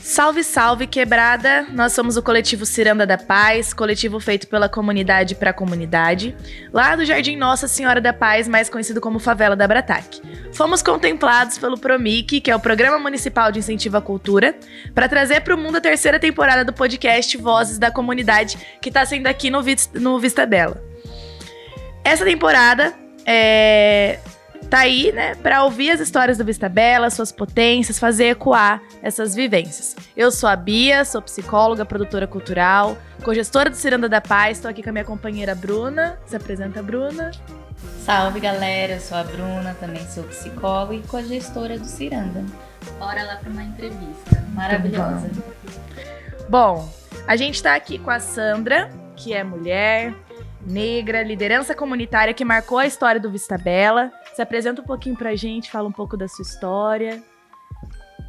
Salve, salve, quebrada! Nós somos o coletivo Ciranda da Paz, coletivo feito pela comunidade para a comunidade, lá do Jardim Nossa Senhora da Paz, mais conhecido como Favela da Brataque. Fomos contemplados pelo PROMIC, que é o Programa Municipal de Incentivo à Cultura, para trazer para o mundo a terceira temporada do podcast Vozes da Comunidade, que está sendo aqui no Vista Bela. Essa temporada tá aí, né, para ouvir as histórias do Vista Bela, suas potências, fazer ecoar essas vivências. Eu sou a Bia, sou psicóloga, produtora cultural, cogestora do Ciranda da Paz, estou aqui com a minha companheira Bruna. Se apresenta, Bruna. Salve, galera, eu sou a Bruna, também sou psicóloga e cogestora do Ciranda. Bora lá para uma entrevista maravilhosa. Bom, a gente tá aqui com a Sandra, que é mulher, negra, liderança comunitária que marcou a história do Vista Bela. Se apresenta um pouquinho pra gente, fala um pouco da sua história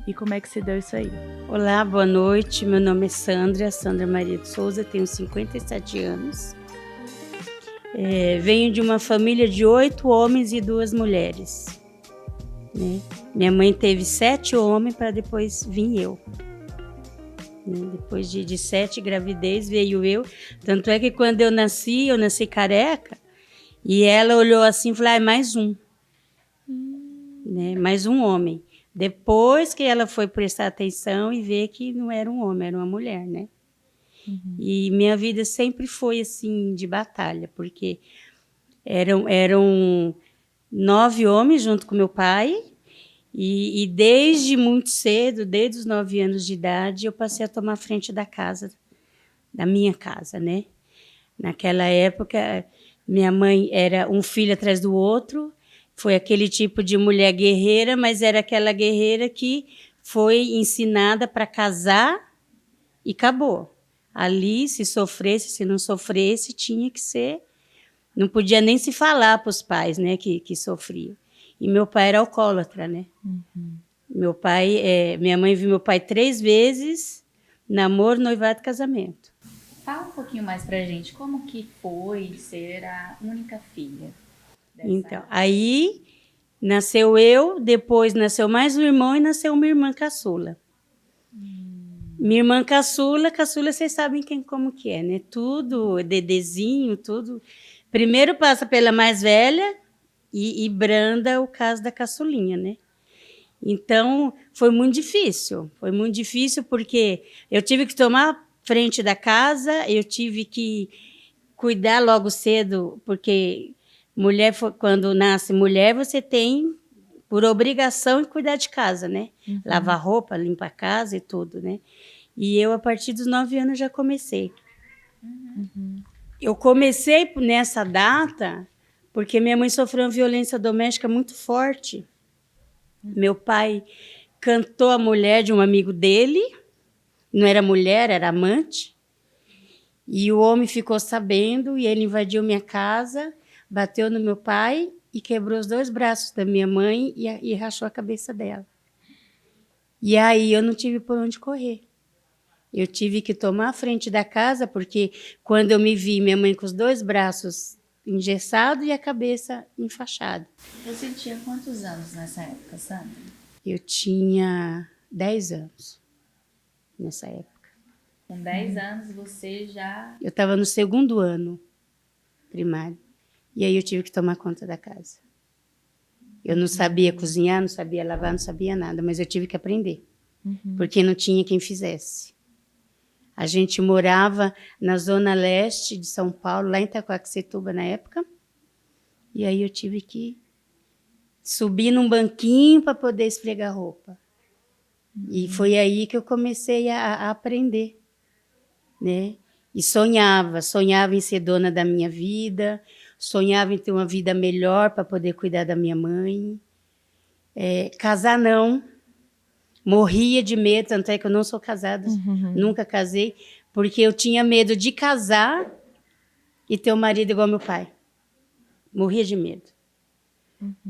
e como é que se deu isso aí. Olá, boa noite. Meu nome é Sandra Maria de Souza, tenho 57 anos. Venho de uma família de 8 homens e 2 mulheres. Né? Minha mãe teve 7 homens para depois vir eu. Depois de 7 gravidez veio eu. Tanto é que quando eu nasci careca. E ela olhou assim e falou, mais um. Né? Mais um homem. Depois que ela foi prestar atenção e ver que não era um homem, era uma mulher, né? Uhum. E minha vida sempre foi assim, de batalha, porque eram 9 homens junto com meu pai. E desde muito cedo, desde os 9 anos de idade, eu passei a tomar frente da minha casa, né? Naquela época, minha mãe era um filho atrás do outro, foi aquele tipo de mulher guerreira, mas era aquela guerreira que foi ensinada para casar e acabou. Ali, se sofresse, se não sofresse, tinha que ser... Não podia nem se falar para os pais, né, que sofriam. E meu pai era alcoólatra, né? Uhum. Minha mãe viu meu pai 3 vezes, namoro, noivado e casamento. Fala um pouquinho mais pra gente, como que foi ser a única filha? Então, aí nasceu eu, depois nasceu mais um irmão e nasceu uma irmã caçula. Minha irmã caçula, vocês sabem como que é, né? Tudo, dedezinho, tudo. Primeiro passa pela mais velha e branda o caso da caçulinha, né? Então, foi muito difícil porque eu tive que tomar frente da casa, eu tive que cuidar logo cedo, porque quando nasce mulher, você tem por obrigação cuidar de casa, né? Uhum. Lavar roupa, limpar a casa e tudo, né? E eu, a partir dos 9 anos, já comecei. Uhum. Eu comecei nessa data porque minha mãe sofreu uma violência doméstica muito forte. Meu pai cantou a mulher de um amigo dele, não era mulher, era amante, e o homem ficou sabendo e ele invadiu minha casa, bateu no meu pai e quebrou os 2 braços da minha mãe e rachou a cabeça dela. E aí eu não tive por onde correr. Eu tive que tomar a frente da casa, porque quando eu me vi, minha mãe com os 2 braços engessados e a cabeça enfaixada. Você tinha quantos anos nessa época, Sandra? Eu tinha 10 anos nessa época. Com 10 anos você já... Eu estava no 2º ano primário. E aí eu tive que tomar conta da casa. Eu não sabia cozinhar, não sabia lavar, não sabia nada, mas eu tive que aprender. Uhum. Porque não tinha quem fizesse. A gente morava na zona leste de São Paulo, lá em Itacoaxetuba na época. E aí eu tive que subir num banquinho para poder esfregar roupa. Uhum. E foi aí que eu comecei a aprender, né? E sonhava em ser dona da minha vida, sonhava em ter uma vida melhor para poder cuidar da minha mãe. Casar não, morria de medo, tanto é que eu não sou casada, nunca casei, porque eu tinha medo de casar e ter um marido igual meu pai. Morria de medo.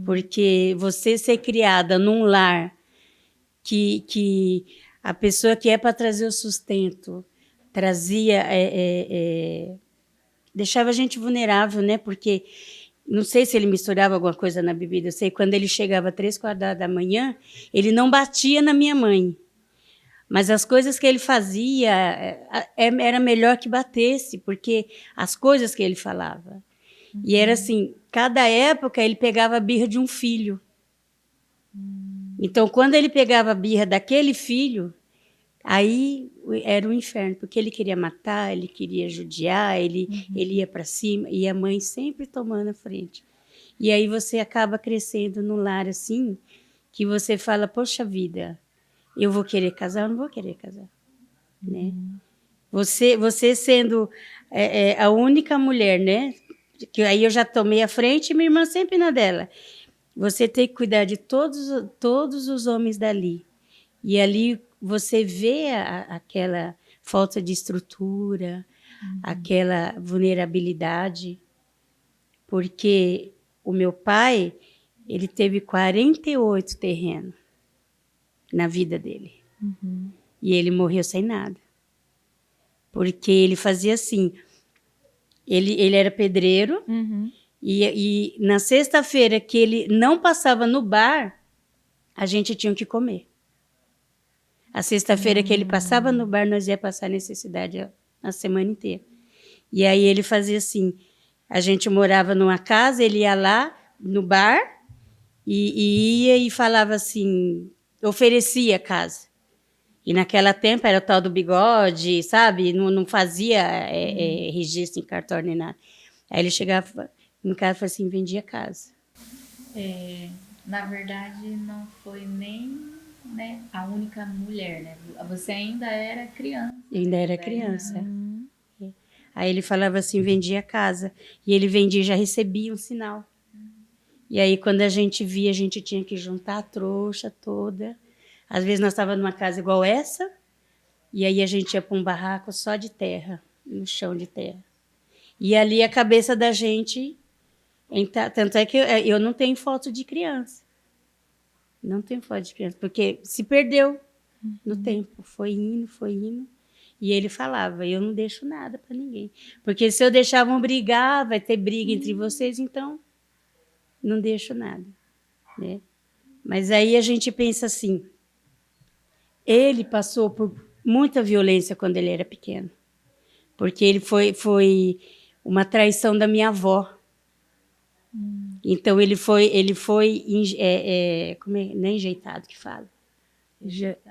Porque você ser criada num lar que a pessoa que é para trazer o sustento trazia, deixava a gente vulnerável, né? Porque não sei se ele misturava alguma coisa na bebida. Eu sei que quando ele chegava 3, 4 horas da manhã, ele não batia na minha mãe. Mas as coisas que ele fazia era melhor que batesse, porque as coisas que ele falava. E era assim, cada época ele pegava a birra de um filho. Então, quando ele pegava a birra daquele filho, aí era o inferno, porque ele queria matar, ele queria judiar, ele ia para cima, e a mãe sempre tomando a frente. E aí você acaba crescendo num lar assim, que você fala, poxa vida, eu vou querer casar ou não vou querer casar? Né? Você sendo a única mulher, né? Que aí eu já tomei a frente e minha irmã sempre na dela. Você tem que cuidar de todos os homens dali. E ali você vê aquela falta de estrutura, aquela vulnerabilidade. Porque o meu pai, ele teve 48 terrenos na vida dele. E ele morreu sem nada. Porque ele fazia assim, ele era pedreiro, e na sexta-feira que ele não passava no bar, a gente tinha que comer. A sexta-feira que ele passava no bar, nós ia passar necessidade a semana inteira. E aí ele fazia assim, a gente morava numa casa, ele ia lá no bar, e ia e falava assim, oferecia a casa. E naquela tempo era o tal do bigode, sabe? Não fazia registro em cartório nem nada. Aí ele chegava em casa e falava assim, vendia casa. Na verdade, não foi nem, né, a única mulher, né? Você ainda era criança. Eu ainda era criança. Aí ele falava assim, vendia casa. E ele vendia e já recebia um sinal. E aí, quando a gente via, a gente tinha que juntar a trouxa toda. Às vezes nós estávamos numa casa igual essa, e aí a gente ia para um barraco só de terra, no chão de terra. E ali a cabeça da gente... Tanto é que eu não tenho foto de criança. Não tenho foto de criança, porque se perdeu no tempo. Foi indo. E ele falava, eu não deixo nada para ninguém. Porque se eu deixar, vão brigar, vai ter briga entre vocês, então não deixo nada. Né? Mas aí a gente pensa assim, ele passou por muita violência quando ele era pequeno. Porque ele foi uma traição da minha avó. Então, ele foi como é? Não é enjeitado que fala?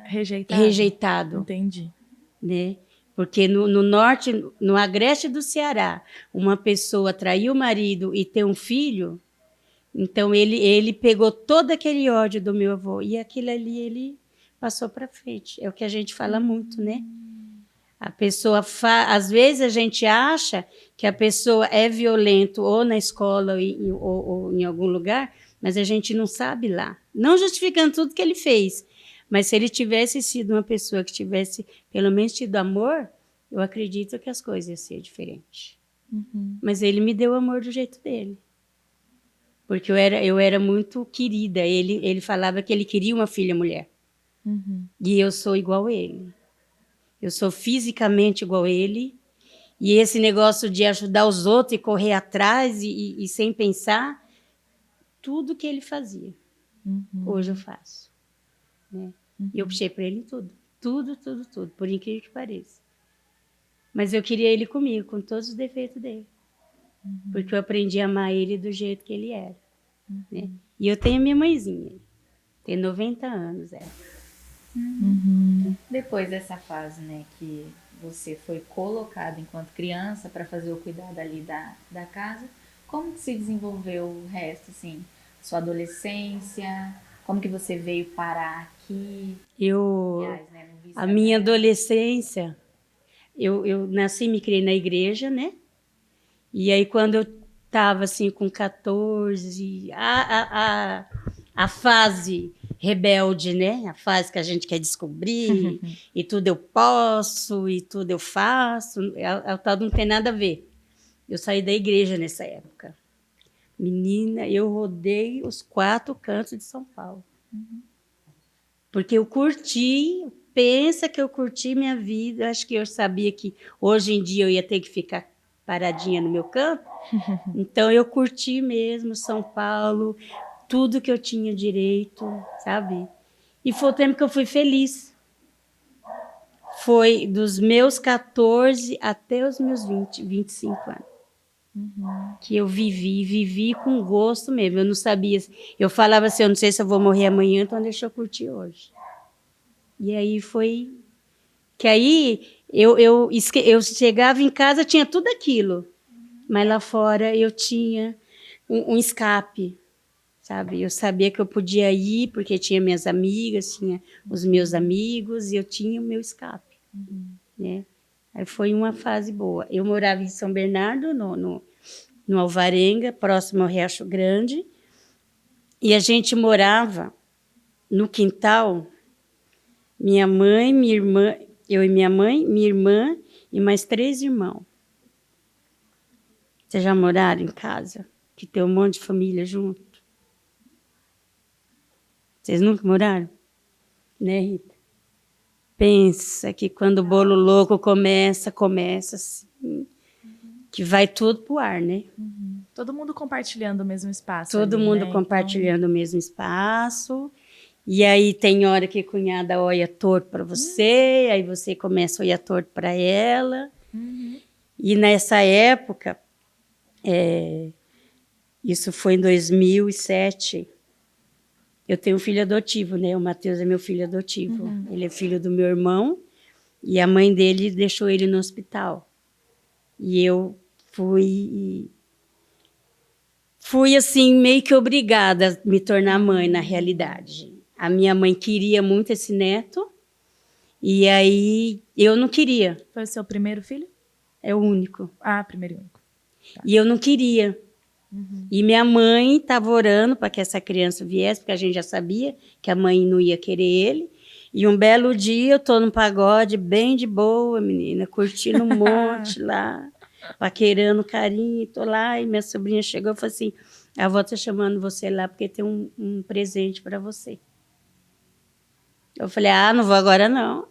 Rejeitado? Rejeitado. Entendi. Né? Porque no norte, no agreste do Ceará, uma pessoa trair o marido e ter um filho, então ele pegou todo aquele ódio do meu avô e aquilo ali ele passou para frente. É o que a gente fala muito, né? A pessoa às vezes a gente acha que a pessoa é violenta ou na escola ou em algum lugar, mas a gente não sabe lá. Não justificando tudo que ele fez, mas se ele tivesse sido uma pessoa que tivesse pelo menos tido amor, eu acredito que as coisas iam ser diferentes. Mas ele me deu amor do jeito dele. Porque eu era muito querida. Ele falava que ele queria uma filha mulher. E eu sou igual a ele. Eu sou fisicamente igual a ele. E esse negócio de ajudar os outros e correr atrás e sem pensar, tudo que ele fazia, hoje eu faço. Né? E eu puxei para ele em tudo. Tudo, por incrível que pareça. Mas eu queria ele comigo, com todos os defeitos dele. Porque eu aprendi a amar ele do jeito que ele era. Né? E eu tenho a minha mãezinha. Tem 90 anos, ela. Depois dessa fase, né, que você foi colocada enquanto criança para fazer o cuidado ali da casa, como que se desenvolveu o resto, assim, sua adolescência? Como que você veio parar aqui? Aliás, né, a minha adolescência, eu nasci e me criei na igreja, né? E aí quando eu estava assim com 14, a fase rebelde, né? A fase que a gente quer descobrir, e tudo eu posso, e tudo eu faço, o tal não tem nada a ver. Eu saí da igreja nessa época. Menina, eu rodei os 4 cantos de São Paulo. Porque eu curti, pensa que eu curti minha vida. Acho que eu sabia que hoje em dia eu ia ter que ficar paradinha no meu canto. Então eu curti mesmo São Paulo, tudo que eu tinha direito, sabe? E foi o tempo que eu fui feliz. Foi dos meus 14 até os meus 25 anos. Que eu vivi com gosto mesmo. Eu não sabia. Eu falava assim, eu não sei se eu vou morrer amanhã, então deixa eu curtir hoje. E aí foi. Que aí eu chegava em casa, tinha tudo aquilo. Mas lá fora eu tinha um escape, sabe? Eu sabia que eu podia ir, porque tinha minhas amigas, tinha os meus amigos, e eu tinha o meu escape. Né? Aí foi uma fase boa. Eu morava em São Bernardo, no Alvarenga, próximo ao Riacho Grande, e a gente morava no quintal, minha mãe, minha irmã, eu e minha mãe, minha irmã e mais 3 irmãos. Vocês já moraram em casa? Que tem um monte de família junto? Vocês nunca moraram? Né, Rita? Pensa que quando o bolo louco começa assim, que vai tudo pro ar, né? Todo mundo compartilhando o mesmo espaço. Todo ali, mundo né? compartilhando o mesmo espaço. E aí tem hora que a cunhada olha torto para você, aí você começa a olhar torto para ela. E nessa época, isso foi em 2007, eu tenho um filho adotivo, né? O Matheus é meu filho adotivo. Ele é filho do meu irmão e a mãe dele deixou ele no hospital. E eu fui assim, meio que obrigada a me tornar mãe, na realidade. A minha mãe queria muito esse neto, e aí eu não queria. Foi o seu primeiro filho? É o único. Ah, primeiro e único. E eu não queria. E minha mãe estava orando para que essa criança viesse, porque a gente já sabia que a mãe não ia querer ele. E um belo dia eu estou num pagode bem de boa, menina, curtindo um monte lá, paquerando carinho, estou lá, e minha sobrinha chegou e falou assim, a avó está chamando você lá porque tem um presente para você. Eu falei, não vou agora não.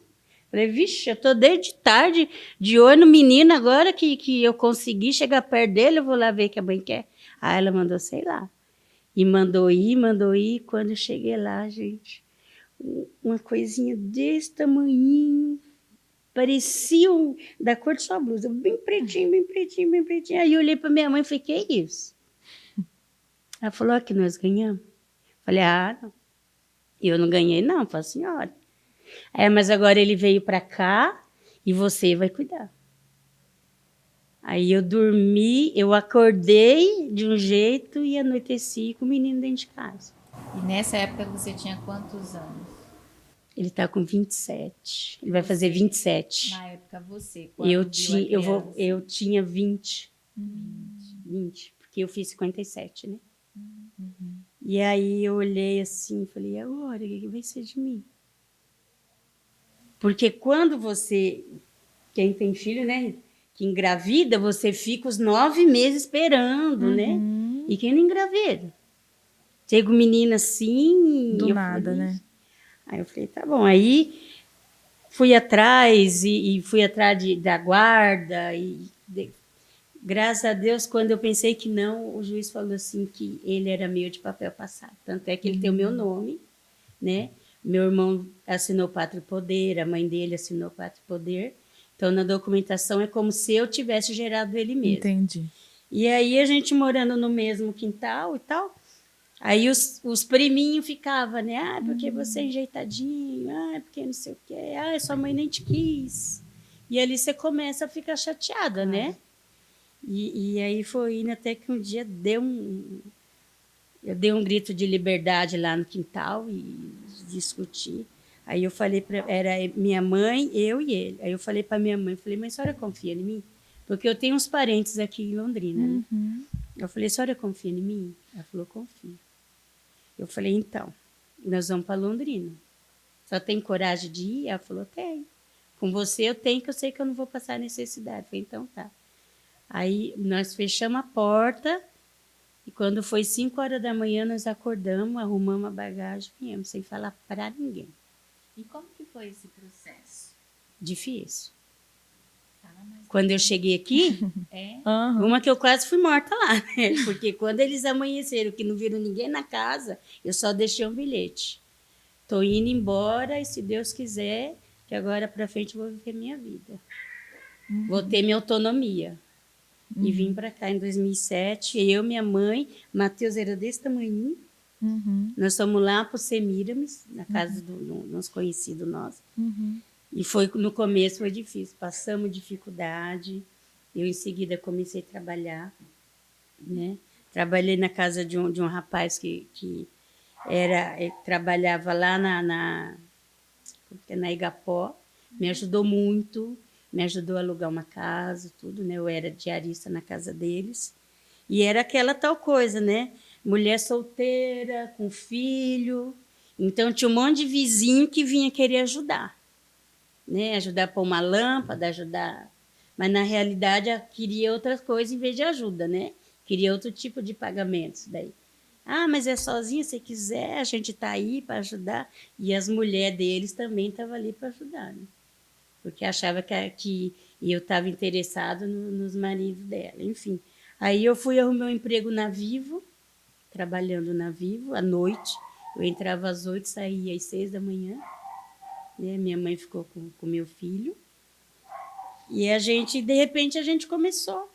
Falei, vixe, eu estou desde tarde de olho no menino, agora que eu consegui chegar perto dele, eu vou lá ver o que a mãe quer. Aí ela mandou, sei lá. E mandou ir. Quando eu cheguei lá, gente, uma coisinha desse tamanhinho, parecia da cor de sua blusa, bem pretinho. Aí eu olhei para minha mãe e falei, que é isso? Ela falou, que nós ganhamos. Falei, não. Eu não ganhei, não, falei, senhora. Mas agora ele veio para cá e você vai cuidar. Aí eu dormi, eu acordei de um jeito e anoiteci com o menino dentro de casa. E nessa época você tinha quantos anos? Ele está com 27. Ele vai fazer 27. Na época você, quando eu tinha 20. 20, porque eu fiz 57, né? E aí eu olhei assim e falei, agora, o que vai ser de mim? Porque quando quem tem filho, né? Que engravida, você fica os 9 meses esperando, né? E quem não engravida? Chega o menino assim... Do nada, né? Aí eu falei, tá bom. Aí fui atrás e fui atrás da guarda. Graças a Deus, quando eu pensei que não, o juiz falou assim que ele era meu de papel passado. Tanto é que ele tem o meu nome, né? Meu irmão assinou Pátria e Poder, a mãe dele assinou Pátria e Poder. Então, na documentação, é como se eu tivesse gerado ele mesmo. Entendi. E aí, a gente morando no mesmo quintal e tal, aí os priminhos ficavam, né? Porque você é enjeitadinho, porque não sei o quê, sua mãe nem te quis. E ali você começa a ficar chateada, né? E aí foi indo até que um dia eu dei um grito de liberdade lá no quintal e discuti. Aí eu falei era minha mãe, eu e ele. Aí eu falei para minha mãe, falei, mas a senhora confia em mim? Porque eu tenho uns parentes aqui em Londrina, né? Eu falei, a senhora confia em mim? Ela falou, confio. Eu falei, então, nós vamos para Londrina. Só tem coragem de ir? Ela falou, tem. Com você eu tenho, que eu sei que eu não vou passar necessidade. Eu falei, então tá. Aí nós fechamos a porta e quando foi 5 horas da manhã nós acordamos, arrumamos a bagagem e viemos, sem falar para ninguém. E como que foi esse processo? Difícil. Fala mais. Quando eu cheguei aqui, Aham. uma que eu quase fui morta lá, né? Porque quando eles amanheceram, que não viram ninguém na casa, eu só deixei um bilhete. Tô indo embora e se Deus quiser, que agora para frente eu vou viver minha vida. Vou ter minha autonomia. E vim para cá em 2007, eu, minha mãe, Matheus era desse tamanho. Uhum. Nós fomos lá para o Semiramis, na casa do nosso conhecido nosso. Uhum. E foi, no começo foi difícil, passamos dificuldade. Eu, em seguida, comecei a trabalhar, né? Trabalhei na casa de um rapaz que trabalhava lá na Igapó, me ajudou muito, me ajudou a alugar uma casa, tudo, né? Eu era diarista na casa deles. E era aquela tal coisa, né? Mulher solteira, com filho. Então, tinha um monte de vizinho que vinha querer ajudar, né? Ajudar a pôr uma lâmpada, ajudar. Mas, na realidade, eu queria outras coisas em vez de ajuda, né? Queria outro tipo de pagamentos daí. Ah, mas é sozinha, se quiser, a gente está aí para ajudar. E as mulheres deles também estavam ali para ajudar, né? Porque achava que eu estava interessado nos maridos dela, enfim. Aí eu fui arrumar um emprego na Vivo, trabalhando na Vivo, à noite. Eu entrava às 8, saía às 6 da manhã. Né? Minha mãe ficou com meu filho. E de repente, a gente começou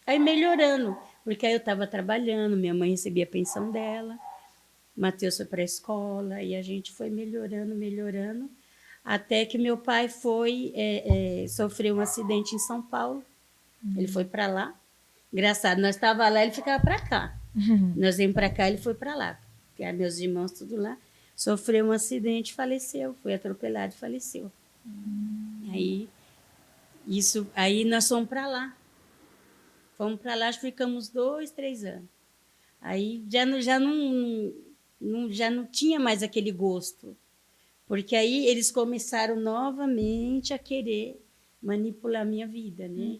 a ir melhorando. Porque aí eu estava trabalhando, minha mãe recebia a pensão dela, Matheus foi para a escola, e a gente foi melhorando, até que meu pai sofreu um acidente em São Paulo. Ele foi para lá. Engraçado, nós estávamos lá, ele ficava para cá. Nós viemos para cá, ele foi para lá. Porque meus irmãos tudo lá. Sofreu um acidente, faleceu. Foi atropelado e faleceu. Aí nós fomos para lá. Fomos para lá, ficamos 2, 3 anos. Aí já não tinha mais aquele gosto. Porque aí eles começaram novamente a querer manipular a minha vida, né?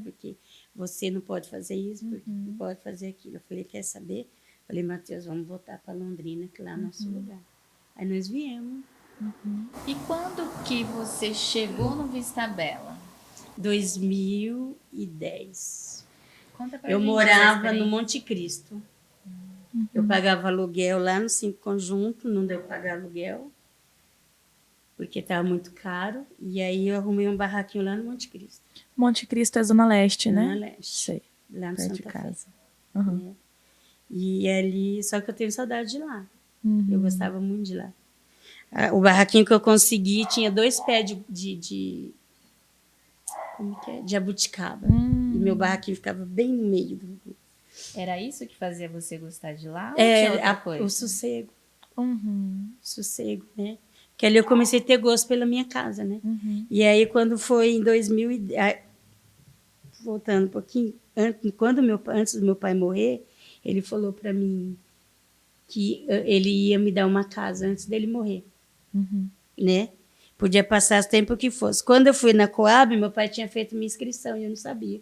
Porque você não pode fazer isso, porque não pode fazer aquilo. Eu falei, quer saber? Falei, Matheus, vamos voltar para Londrina, que lá é nosso lugar. Aí nós viemos. E quando que você chegou no Vista Bela? 2010. Conta pra Eu gente morava essa no experiência. Monte Cristo. Eu pagava aluguel lá no 5 Conjunto, não deu para pagar aluguel, porque estava muito caro. E aí eu arrumei um barraquinho lá no Monte Cristo. Monte Cristo é Zona Leste, né? Zona Leste. Sei. Lá no Perto de Santa Fé. casa. Uhum. Né? E ali, só que eu tenho saudade de lá. Eu gostava muito de lá. O barraquinho que eu consegui tinha 2 pés de como que é? De jabuticaba. E meu barraquinho ficava bem no meio do... Era isso que fazia você gostar de lá? Ou tinha outra coisa? O sossego. Uhum. Sossego, né? Que ali eu comecei a ter gosto pela minha casa, né? E aí, quando foi em 2000... Voltando um pouquinho, antes do meu pai morrer, ele falou para mim que ele ia me dar uma casa antes dele morrer, né? Podia passar o tempo que fosse. Quando eu fui na Coab, meu pai tinha feito minha inscrição e eu não sabia.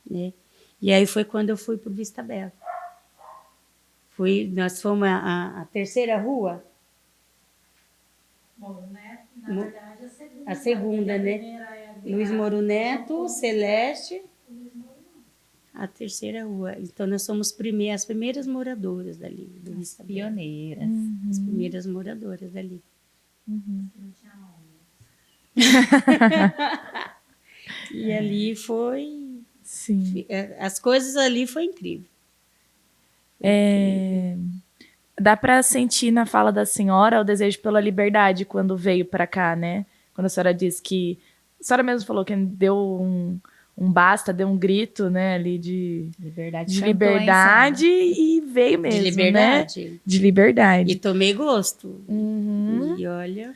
Né? E aí foi quando eu fui para o Vista Bela. Nós fomos a terceira rua. Moro Neto, na verdade, A segunda, né? Luiz Moro Neto, Celeste. A terceira rua. Então, nós somos as primeiras moradoras dali. Do Vista Bela. Pioneiras. As primeiras moradoras dali. não tinha nome. E ali foi... Sim. As coisas ali foi incrível. Dá pra sentir na fala da senhora o desejo pela liberdade quando veio pra cá, né? Quando a senhora disse que... A senhora mesmo falou que deu um basta, deu um grito, né? Ali de liberdade e veio mesmo, De liberdade. né? De liberdade. E tomei gosto. E olha...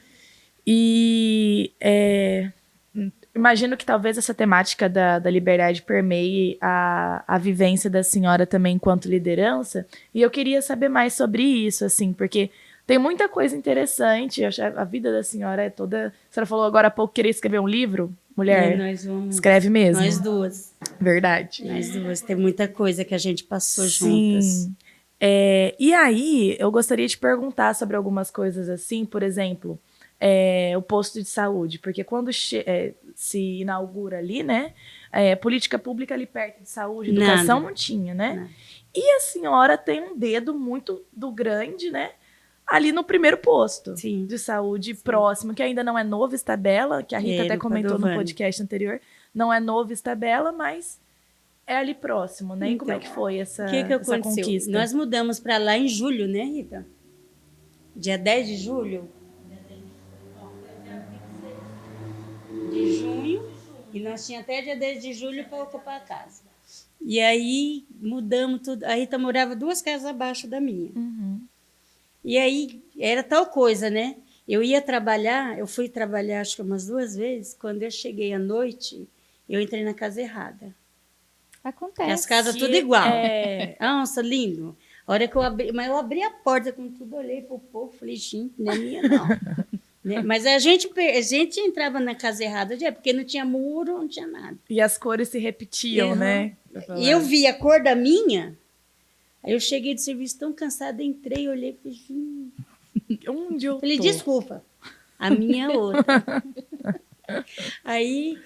Imagino que talvez essa temática da liberdade permeie a vivência da senhora também enquanto liderança. E eu queria saber mais sobre isso, assim, porque tem muita coisa interessante. A vida da senhora é toda... A senhora falou agora há pouco que queria escrever um livro. Mulher, nós vamos. escreve mesmo. Nós duas. Verdade. Nós duas. Tem muita coisa que a gente passou juntas. Sim. E aí, eu gostaria de perguntar sobre algumas coisas assim, por exemplo, o posto de saúde, porque quando se inaugura ali, né, política pública ali perto de saúde, educação Nada. não tinha, né? Nada. E a senhora tem um dedo muito do grande, né, ali no primeiro posto Sim. de saúde próximo, que ainda não é Novo Estabela, que a Rita até no comentou no Padovani. podcast anterior, não é Novo Estabela, mas é ali próximo, né? E como é que foi essa, O que essa aconteceu? conquista? Nós mudamos para lá em julho, né, Rita? Dia 10 de julho? De junho. E nós tínhamos até dia 10 de julho para ocupar a casa. E aí mudamos tudo. A Rita morava 2 casas abaixo da minha. Uhum. E aí era tal coisa, né? Eu ia trabalhar, eu fui trabalhar acho que umas 2 vezes. Quando eu cheguei à noite, eu entrei na casa errada. Acontece. As casas tudo igual. É... Nossa, lindo. A hora que eu abri, mas eu abri a porta com tudo, olhei pro povo, falei, gente, não é minha, não. Né? Mas a gente entrava na casa errada, porque não tinha muro, não tinha nada. E as cores se repetiam, Uhum. né? E eu vi a cor da minha, aí eu cheguei do serviço tão cansada, entrei, olhei e falei, Onde eu falei, tô? desculpa, a minha é outra. Aí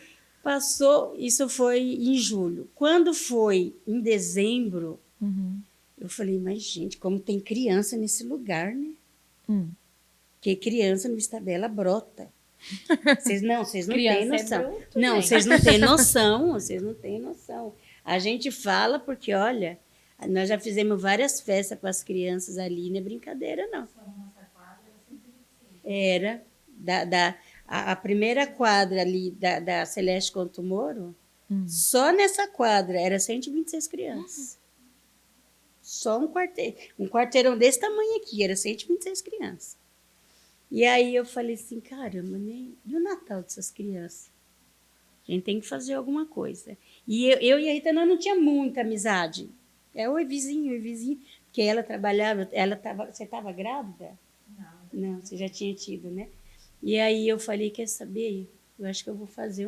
passou, isso foi em julho. Quando foi em dezembro, Uhum. eu falei, mas gente, como tem criança nesse lugar, né? Porque criança no Estabela brota. Vocês não têm Criança é noção. bruto, Não, gente. vocês não têm noção, vocês não têm noção. A gente fala porque, olha, nós já fizemos várias festas com as crianças ali, não é brincadeira, não. Era. A primeira quadra ali da Celeste Conto Moro, só nessa quadra era 126 crianças. Só um quarteirão desse tamanho aqui, era 126 crianças. E aí eu falei assim, caramba, né? E o Natal dessas crianças? A gente tem que fazer alguma coisa. E eu e a Rita, nós não tinha muita amizade. Oi, vizinho. Porque ela trabalhava, você estava grávida? Não, você já tinha tido, né? E aí eu falei, quer saber? Eu acho que eu vou fazer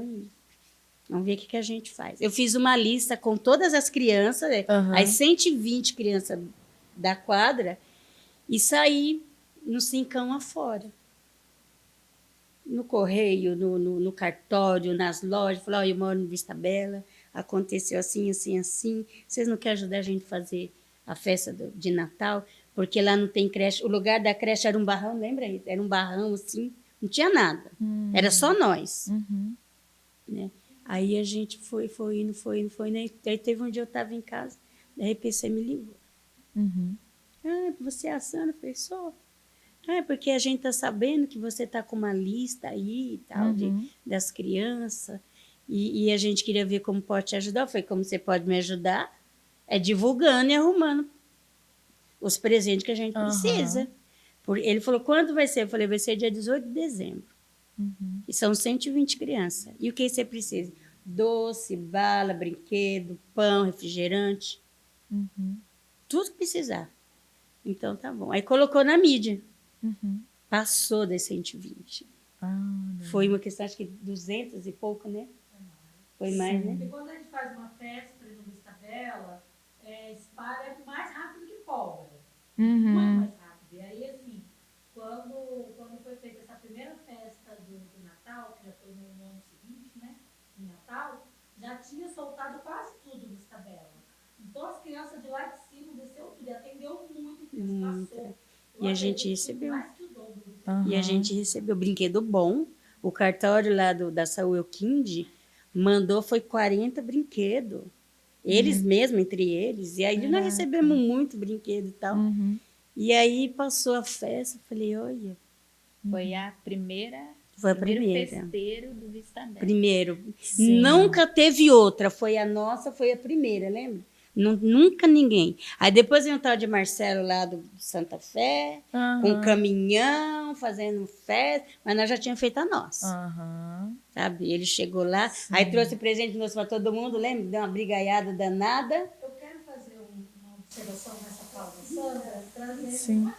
vamos ver o que a gente faz. Eu fiz uma lista com todas as crianças, as 120 crianças da quadra, e saí no cincão afora. No correio, no cartório, nas lojas. Falei, olha, eu moro no Vista Bela, aconteceu assim. Vocês não querem ajudar a gente a fazer a festa de Natal? Porque lá não tem creche. O lugar da creche era um barrão, lembra? Era um barrão assim, não tinha nada. Era só nós. Né? Aí a gente foi indo. Né? Aí teve um dia eu estava em casa, da RPC me ligou. Ah, você é a Sandra? Eu falei, sou. Ah, porque a gente está sabendo que você está com uma lista aí e tal, das crianças, e a gente queria ver como pode te ajudar. Eu falei, como você pode me ajudar? É divulgando e arrumando os presentes que a gente precisa. Ele falou, quando vai ser? Eu falei, vai ser dia 18 de dezembro. E são 120 crianças. E o que você precisa? Doce, bala, brinquedo, pão, refrigerante. Tudo que precisar. Então, tá bom. Aí colocou na mídia. Passou das 120. Foi uma questão, acho que 200 e pouco, né? Foi mais, né? E quando a gente faz uma festa, por exemplo, Vista Bela, espalha mais rápido que pólvora. Muito mais rápido. E aí, assim, quando foi feita essa primeira festa do Natal, que já foi no ano seguinte, né? Em Natal, já tinha soltado quase tudo Vista Bela. Então, as crianças de lá de cima desceu tudo e atendeu muito, passou. E a gente recebeu. Mais que o dobro. E a gente recebeu brinquedo bom. O cartório lá da Saúl Kind mandou, foi 40 brinquedos. Eles mesmos, entre eles. E aí nós recebemos muito brinquedo e tal. E aí passou a festa, falei, olha. Foi a primeira. Foi a primeiro primeira. festeiro do Vista Bela. Primeiro. Nunca teve outra. Foi a nossa, foi a primeira, lembra? Nunca ninguém. Aí depois veio um tal de Marcelo lá do Santa Fé, com um caminhão, fazendo festa, mas nós já tínhamos feito a nossa. Sabe? Ele chegou lá, aí trouxe presente nosso para todo mundo, lembra? Deu uma brigaiada danada. Eu quero fazer uma observação nessa fala da Sandra, trazendo Sim.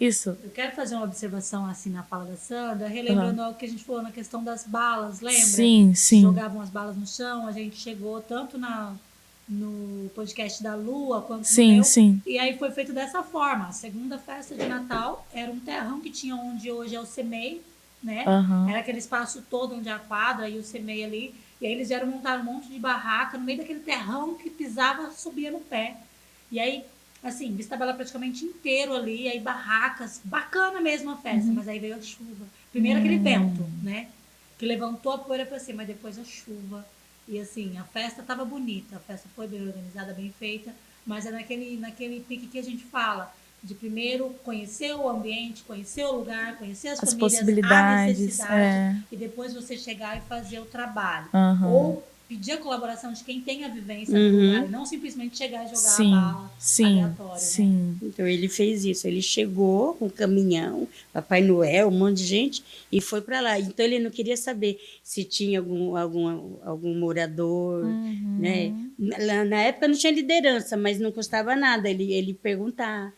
Isso. Eu quero fazer uma observação assim na fala da Sandra, relembrando algo que a gente falou na questão das balas, lembra? Sim, sim. Jogavam as balas no chão, a gente chegou tanto no podcast da Lua quanto no Sim, meu, sim. e aí foi feito dessa forma. A segunda festa de Natal era um terrão que tinha onde hoje é o CEMEI, né? Aham. Era aquele espaço todo onde é a quadra e o CEMEI ali, e aí eles vieram montar um monte de barraca no meio daquele terrão que pisava, subia no pé. E aí, assim, Vista Bela praticamente inteiro ali, aí barracas, bacana mesmo a festa, mas aí veio a chuva. Primeiro aquele vento, né? Que levantou a poeira pra cima, mas depois a chuva. E assim, a festa tava bonita, a festa foi bem organizada, bem feita, mas é naquele pique que a gente fala, de primeiro conhecer o ambiente, conhecer o lugar, conhecer as As famílias, a possibilidades. necessidade, e depois você chegar e fazer o trabalho. Aham. Ou pedir a colaboração de quem tem a vivência do lugar, e não simplesmente chegar e jogar Sim, a bala aleatória, né? sim. Então ele fez isso, ele chegou com um caminhão, Papai Noel, um monte de gente, e foi para lá. Então ele não queria saber se tinha algum morador, né? Na época não tinha liderança, mas não custava nada ele perguntar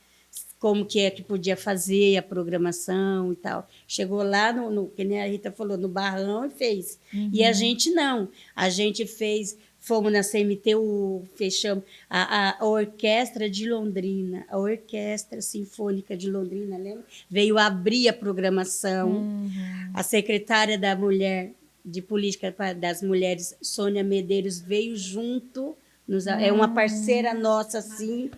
como que é que podia fazer a programação e tal. Chegou lá, que nem a Rita falou, no barrão e fez. E a gente não. A gente fez, fomos na CMTU, fechamos a Orquestra de Londrina, a Orquestra Sinfônica de Londrina, lembra? Veio abrir a programação. A secretária da Mulher, de Política das Mulheres, Sônia Medeiros, veio junto. É uma parceira nossa, assim,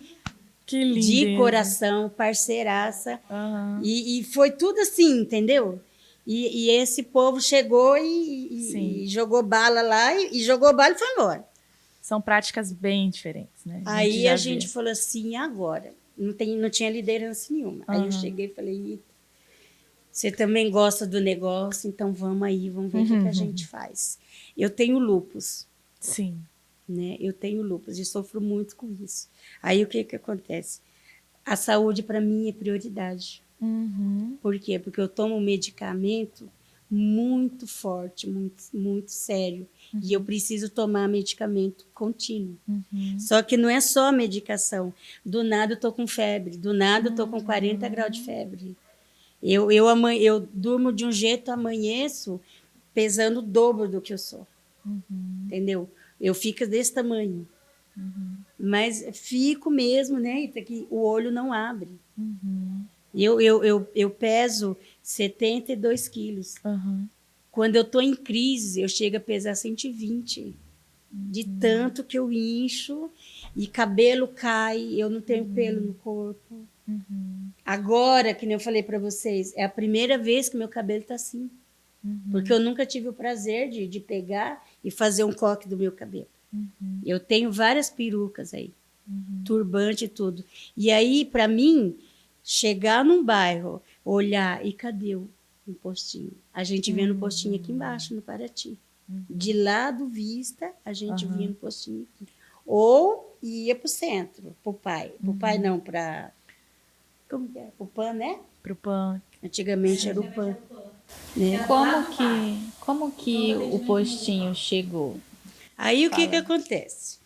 Que lindo. de coração, parceiraça. Aham. E foi tudo assim, entendeu? E esse povo chegou Sim. e jogou bala lá, e jogou bala e foi embora. São práticas bem diferentes, né? Aí já a gente vê. falou assim, agora? Não tinha liderança nenhuma. Aí eu cheguei e falei, Rita, você também gosta do negócio, então vamos aí, vamos ver o que a gente faz. Eu tenho lúpus, Sim. né? Eu tenho lúpus e sofro muito com isso. Aí o que acontece? A saúde para mim é prioridade. Por quê? Porque eu tomo um medicamento muito forte, muito, muito sério. E eu preciso tomar medicamento contínuo. Só que não é só a medicação. Do nada eu estou com febre, do nada eu estou com 40 graus de febre. Eu durmo de um jeito, amanheço pesando o dobro do que eu sou. Entendeu? Eu fico desse tamanho. Mas fico mesmo, né? Que o olho não abre. Eu peso 72 quilos. Quando eu estou em crise, eu chego a pesar 120. De tanto que eu incho e cabelo cai, eu não tenho pelo no corpo. Agora, que nem eu falei para vocês, é a primeira vez que meu cabelo está assim. Porque eu nunca tive o prazer de pegar e fazer um coque do meu cabelo. Eu tenho várias perucas aí, turbante e tudo. E aí, para mim, chegar num bairro, olhar, e cadê um postinho? A gente vê no postinho aqui embaixo, no Paraty. De lá do Vista, a gente via no postinho aqui. Ou ia para o centro, para o pai. Para o pai não, para... Como que é? Para o PAN, né? Pro PAN. Antigamente era o PAN. Né? Como que o postinho chegou? Aí o que acontece?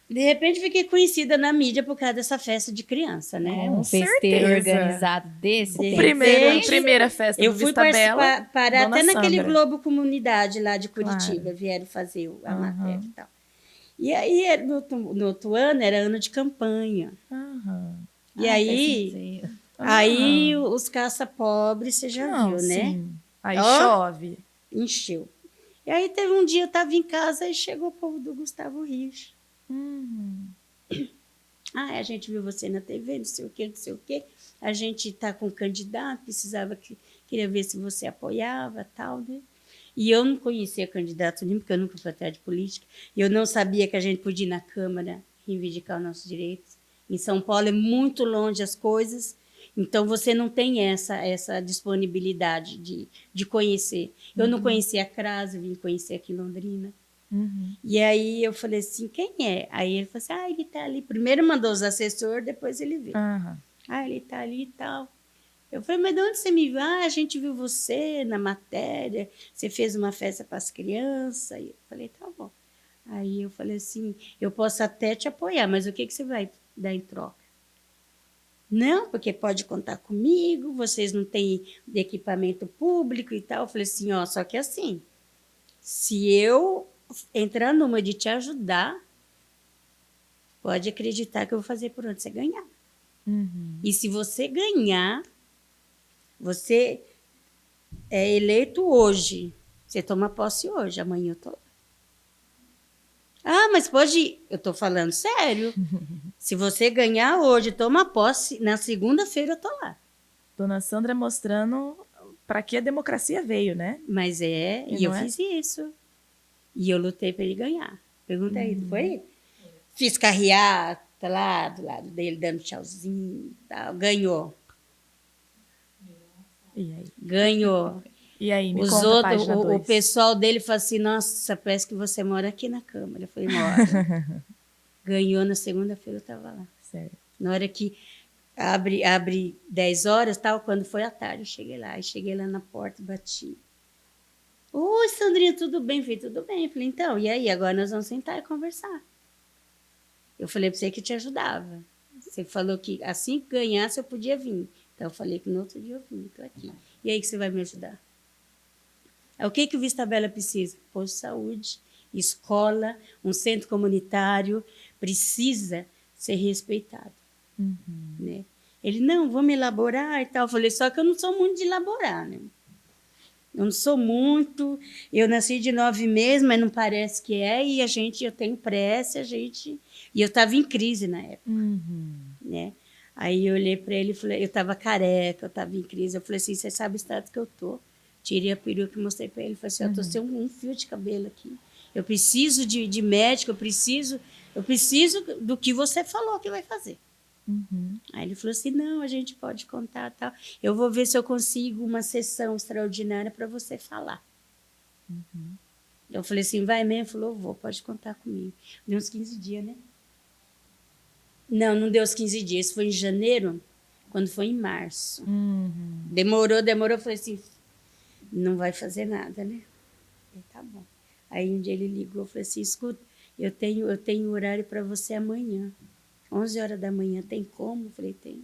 De repente fiquei conhecida na mídia por causa dessa festa de criança, né? Um festeiro certeza. organizado desse. De A repente, primeira festa eu do fui Vista Bela. parar Dona até naquele Sandra. Globo Comunidade lá de Curitiba, Claro. vieram fazer a matéria e tal. E aí, no outro ano, era ano de campanha. E aí os caça-pobres, você já Não, viu, né? sim. Aí Ó. chove. Encheu. E aí teve um dia, eu estava em casa e chegou o povo do Gustavo Rios. A gente viu você na TV, não sei o quê, não sei o quê. A gente está com um candidato, queria ver se você apoiava, tal, né? E eu não conhecia candidato nenhum, porque eu nunca fui atrás de política. E eu não sabia que a gente podia ir na Câmara reivindicar os nossos direitos. Em São Paulo é muito longe as coisas, então você não tem essa disponibilidade de conhecer. Eu não conhecia a CRAS, eu vim conhecer aqui em Londrina. E aí eu falei assim, quem é? Aí ele falou assim, ele está ali. Primeiro mandou os assessores, depois ele veio. Ele está ali e tal. Eu falei, mas de onde você me viu? A gente viu você na matéria, você fez uma festa para as crianças. Aí eu falei, tá bom. Aí eu falei assim, eu posso até te apoiar, mas o que você vai dar em troca? Não, porque pode contar comigo, vocês não têm equipamento público e tal. Eu falei assim, ó, só que assim, se eu entrar numa de te ajudar, pode acreditar que eu vou fazer por onde você ganhar. E se você ganhar, você é eleito hoje. Você toma posse hoje, amanhã eu tô lá. Ah, mas pode ir. Eu tô falando sério. Se você ganhar hoje, toma posse, na segunda-feira eu tô lá. Dona Sandra mostrando para que a democracia veio, né? Mas e eu não é? fiz isso. E eu lutei para ele ganhar. Pergunta aí, não foi? Fiz carreata lá do lado dele, dando tchauzinho e tal. Ganhou. E aí? Ganhou. E aí, me Os conta a outros, página o 2. pessoal dele falou assim, nossa, parece que você mora aqui na Câmara. Eu falei, moro. Ganhou na segunda-feira, eu estava lá. Sério. Na hora que abre 10 horas, tal, quando foi à tarde, eu cheguei lá. Aí cheguei lá na porta, bati. Oi, Sandrinha, tudo bem? Falei, tudo bem. Falei, então, e aí? Agora nós vamos sentar e conversar. Eu falei para você que te ajudava. Você falou que assim que ganhasse eu podia vir. Então eu falei que no outro dia eu vim, estou aqui. E aí que você vai me ajudar? O que o Vista Bela precisa? Posto de saúde, escola, um centro comunitário, precisa ser respeitado. Né? Ele, não, vamos elaborar e tal. Eu falei, só que eu não sou muito de elaborar, né? Eu não sou muito. Eu nasci de 9 meses, mas não parece que é. E eu tenho pressa, E eu estava em crise na época. Né? Aí eu olhei para ele e falei, eu estava careca, eu estava em crise. Eu falei assim, você sabe o estado que eu estou? Tirei a peruca e mostrei para ele. Falei assim, eu estou sem um fio de cabelo aqui. Eu preciso de médico, eu preciso do que você falou que vai fazer. Aí ele falou assim, não, a gente pode contar, tal. Eu vou ver se eu consigo uma sessão extraordinária para você falar. Eu falei assim, vai mesmo? Ele falou, vou, pode contar comigo. Deu uns 15 dias, né? Não deu uns 15 dias. Isso foi em janeiro, quando foi em março. Demorou. Eu falei assim, não vai fazer nada, né? Ele, tá bom. Aí um dia ele ligou, eu falei assim, escuta, eu tenho horário para você amanhã. 11 horas da manhã, tem como? Eu falei, tem. Eu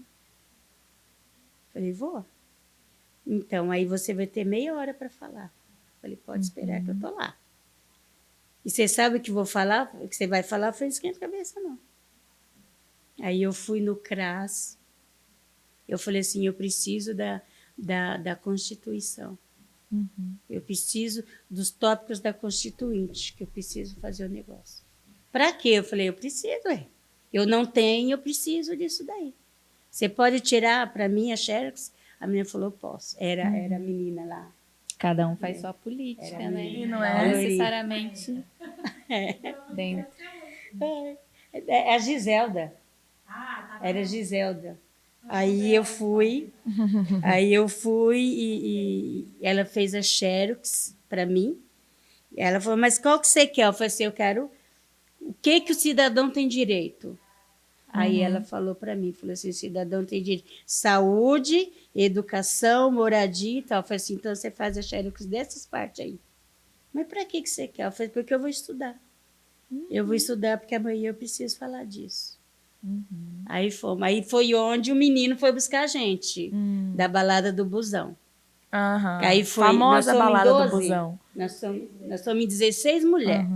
falei, vou. Então, aí você vai ter meia hora para falar. Eu falei, pode esperar que eu tô lá. E você sabe o que vou falar? O que você vai falar? Eu falei, esquenta a cabeça, não. Aí eu fui no CRAS. Eu falei assim, eu preciso da Constituição. Eu preciso dos tópicos da Constituinte, que eu preciso fazer o negócio. Para quê? Eu falei, eu preciso, Eu não tenho, eu preciso disso daí. Você pode tirar para mim a xerox? A menina falou, posso. Era a menina lá. Cada um faz sua política, né? E não é? necessariamente dentro. É a Giselda. Era a Giselda. Aí eu fui e ela fez a xerox para mim. Ela falou, mas qual que você quer? Eu falei assim, eu quero o que o cidadão tem direito. Aí ela falou para mim, falou assim, o cidadão tem direito saúde, educação, moradia e tal. Eu falei assim, então você faz a xerox dessas partes aí. Mas para que você quer? Eu falei, porque eu vou estudar. Eu vou estudar porque amanhã eu preciso falar disso. Aí fomos. Aí foi onde o menino foi buscar a gente, da balada do busão. Aí foi, Famosa balada 12, do busão. Nós somos em 16 mulheres.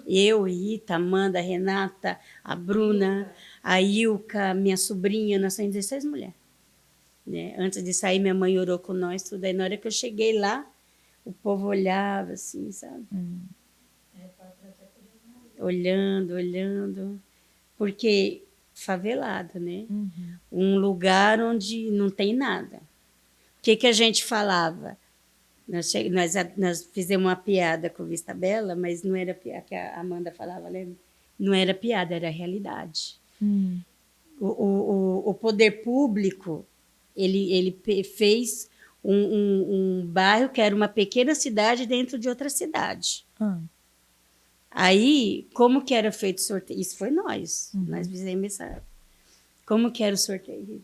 Eu, Rita, Amanda, Renata, a Bruna, a Ilka, minha sobrinha, nós somos 16 mulheres. Né? Antes de sair, minha mãe orou com nós, tudo. Aí na hora que eu cheguei lá, o povo olhava assim, sabe? Olhando. Porque favelado, né? Um lugar onde não tem nada. O que a gente falava? Nós fizemos uma piada com Vista Bela, mas não era piada que a Amanda falava, lembra? Não era piada, era realidade. O poder público, ele fez um bairro que era uma pequena cidade dentro de outra cidade. Aí, como que era feito o sorteio? Isso foi nós fizemos essa... Como que era o sorteio?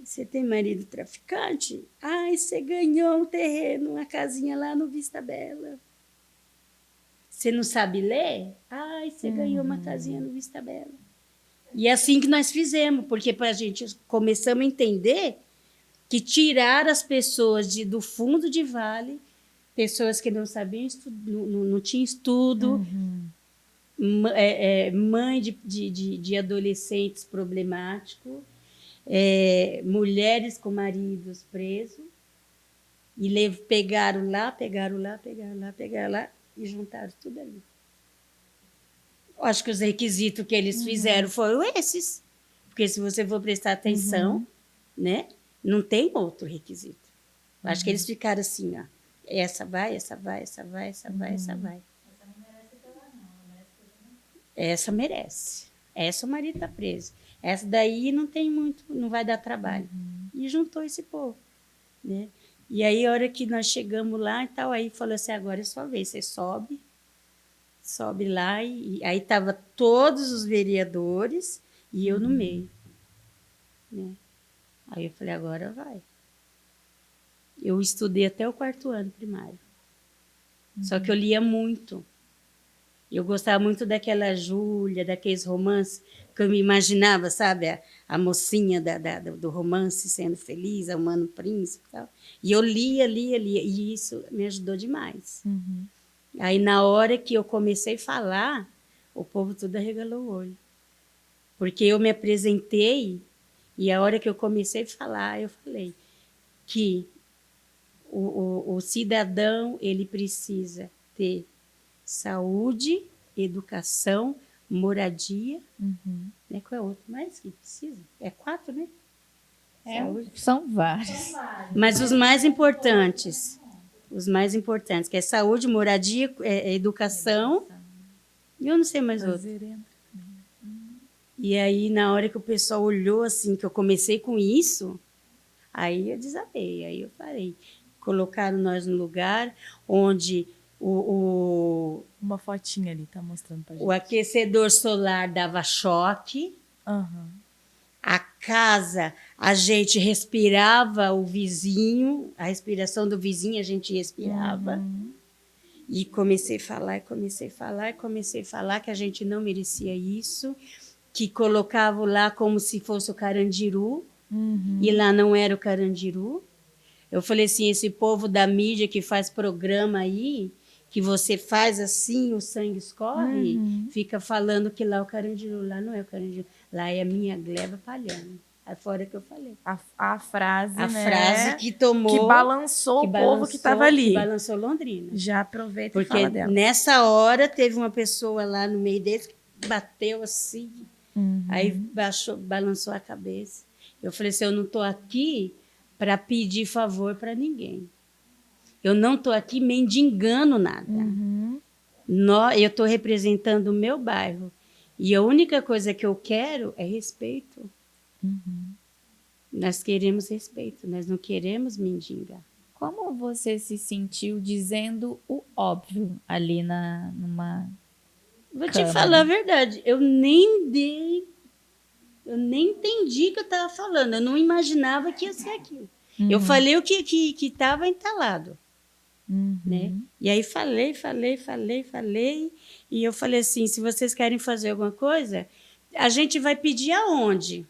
Você tem marido traficante? Ai, você ganhou um terreno, uma casinha lá no Vista Bela. Você não sabe ler? Ai, você ganhou uma casinha no Vista Bela. E é assim que nós fizemos, porque para a gente começamos a entender que tirar as pessoas do fundo de vale, pessoas que não sabiam não tinham estudo, mãe de adolescentes problemáticos, mulheres com maridos presos, e pegaram lá e juntaram tudo ali. Acho que os requisitos que eles fizeram foram esses, porque se você for prestar atenção, né, não tem outro requisito. Acho que eles ficaram assim, ó, essa vai, essa vai, essa vai, essa vai, essa vai. Essa não merece pela não, ela merece pela não. Essa merece. Essa o marido está preso. Essa daí não tem muito, não vai dar trabalho. E juntou esse povo, né? E aí, a hora que nós chegamos lá e tal, aí falou assim, agora é sua vez, você sobe lá, e aí estavam todos os vereadores e eu no meio, né? Aí eu falei, agora vai. Eu estudei até o 4º ano primário. Só que eu lia muito. Eu gostava muito daquela Júlia, daqueles romances que eu me imaginava, sabe? A mocinha do romance sendo feliz, a Humano Príncipe e tal. E eu lia. E isso me ajudou demais. Aí, na hora que eu comecei a falar, o povo tudo arregalou o olho. Porque eu me apresentei e a hora que eu comecei a falar, eu falei que o cidadão, ele precisa ter saúde, educação, moradia, né? Qual é o outro mais que precisa? É 4, né? São vários. Mas os mais importantes, que é saúde, moradia, educação, e eu não sei mais outro. E aí, na hora que o pessoal olhou assim, que eu comecei com isso, aí eu desabei, aí eu falei, colocaram nós no lugar onde Uma fotinha ali, tá mostrando pra gente. o aquecedor solar dava choque, a casa, a gente respirava o vizinho, a respiração do vizinho a gente respirava. E comecei a falar que a gente não merecia isso, que colocavam lá como se fosse o Carandiru, e lá não era o Carandiru. Eu falei assim, esse povo da mídia que faz programa aí, que você faz assim, o sangue escorre, fica falando que lá é o Carandiru, lá não é o Carandiru, lá é a minha gleba palhando. Aí fora que eu falei. A frase, A né? frase que tomou... Que balançou o povo que estava ali. Que balançou Londrina. Já aproveita porque e fala dela. Nessa hora teve uma pessoa lá no meio deles que bateu assim, aí balançou a cabeça. Eu falei assim, eu não estou aqui para pedir favor para ninguém. Eu não estou aqui mendigando nada. Eu estou representando o meu bairro. E a única coisa que eu quero é respeito. Nós queremos respeito, nós não queremos mendigar. Como você se sentiu dizendo o óbvio ali numa Vou câmera? te falar a verdade, eu nem entendi o que eu estava falando, eu não imaginava que ia ser aquilo. Eu falei o que estava entalado. Né? E aí falei, e eu falei assim, se vocês querem fazer alguma coisa, a gente vai pedir aonde?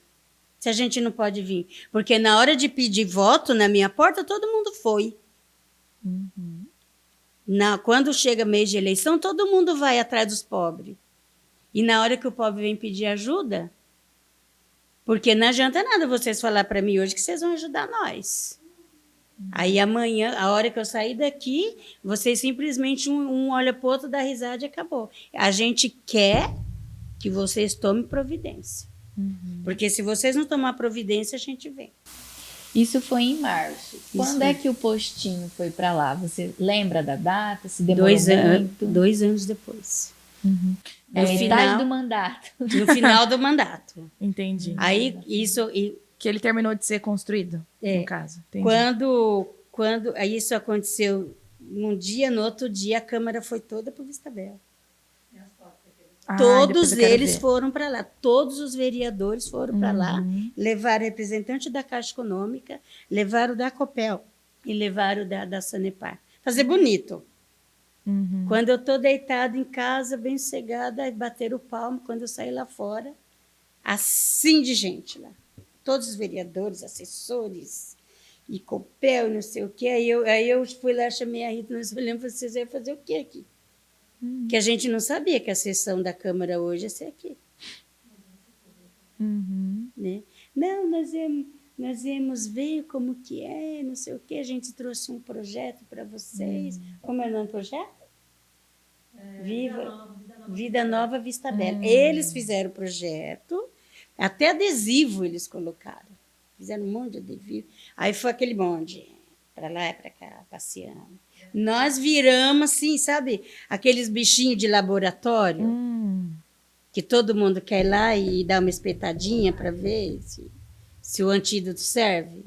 Se a gente não pode vir. Porque na hora de pedir voto na minha porta, todo mundo foi. Quando chega mês de eleição, todo mundo vai atrás dos pobres. E na hora que o pobre vem pedir ajuda, porque não adianta nada vocês falar para mim hoje que vocês vão ajudar nós. Aí amanhã, a hora que eu sair daqui, vocês simplesmente um olha para o outro, dá risada e acabou. A gente quer que vocês tomem providência. Porque se vocês não tomar providência, a gente vem. Isso foi em março. Quando é que o postinho foi para lá? Você lembra da data? Se demorou muito? 2 anos depois. Metade do mandato. No final do mandato. Entendi. Aí, Que ele terminou de ser construído, no caso. Entendi. Quando isso aconteceu um dia, no outro dia, a Câmara foi toda para o Vista Bela. Todos eles foram para lá, todos os vereadores foram para lá, levaram representante da Caixa Econômica, levaram da Copel e levaram da Sanepar. Fazer bonito. Quando eu estou deitada em casa, bem sossegada, bateram o palmo, quando eu saí lá fora, assim de gente lá. Todos os vereadores, assessores, e Copel, não sei o quê. Aí eu fui lá, chamei a Rita, nós olhamos e falei, vocês iam fazer o quê aqui? Que a gente não sabia que a sessão da Câmara hoje ia ser aqui. Né? Não, nós íamos ver como que é, não sei o quê. A gente trouxe um projeto para vocês. Como é o nome do projeto? Vida Nova Vista Bela. Eles fizeram o projeto, até adesivo eles colocaram. Fizeram um monte de adesivo. Aí foi aquele monte, para lá e para cá, passeando. Nós viramos assim, sabe, aqueles bichinhos de laboratório, que todo mundo quer ir lá e dar uma espetadinha para ver se o antídoto serve.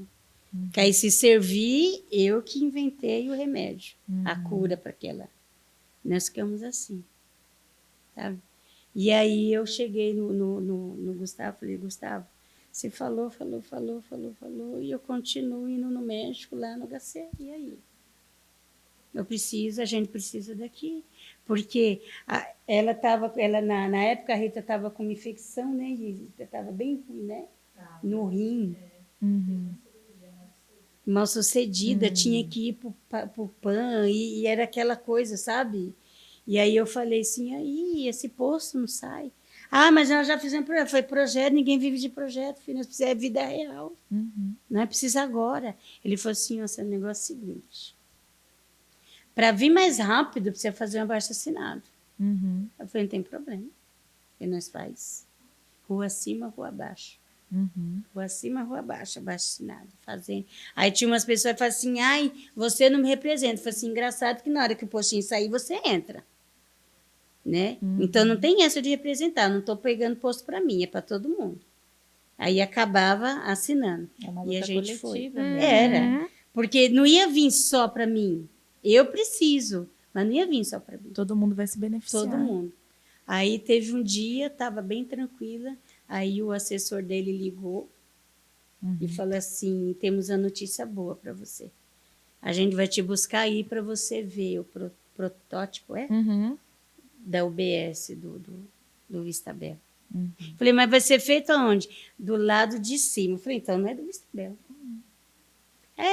Que aí, se servir, eu que inventei o remédio, a cura para aquela. Nós ficamos assim, sabe? E aí eu cheguei no Gustavo, falei, Gustavo, você falou, e eu continuo indo no médico lá no HC, e aí? A gente precisa daqui, porque na época a Rita estava com uma infecção, né, estava bem ruim, né, no rim, mal sucedida, tinha que ir para o PAN, e era aquela coisa, sabe? E aí eu falei assim, aí, esse posto não sai. Ah, mas nós já fizemos projeto. Foi projeto, ninguém vive de projeto, filho, nós precisamos, é vida real. Não é preciso agora. Ele falou assim, ó, esse negócio é o seguinte, para vir mais rápido, precisa fazer um abaixo-assinado. Eu falei, não tem problema. E nós faz rua acima, rua abaixo. Rua acima, rua abaixo, abaixo-assinado. Fazendo. Aí tinha umas pessoas que falavam assim, ai, você não me representa. Eu falei assim, engraçado que na hora que o postinho sair, você entra. Né? Então, não tem essa de representar. Não estou pegando posto para mim, é para todo mundo. Aí acabava assinando. É uma e a luta gente coletiva, foi. né? Era. Porque não ia vir só para mim. Eu preciso, mas não ia vir só para mim. Todo mundo vai se beneficiar. Todo mundo. Aí teve um dia, estava bem tranquila, aí o assessor dele ligou e falou assim, temos a notícia boa para você. A gente vai te buscar aí para você ver o protótipo, da UBS, do Vista Bela. Falei, mas vai ser feito aonde? Do lado de cima. Falei, então não é do Vista Bela.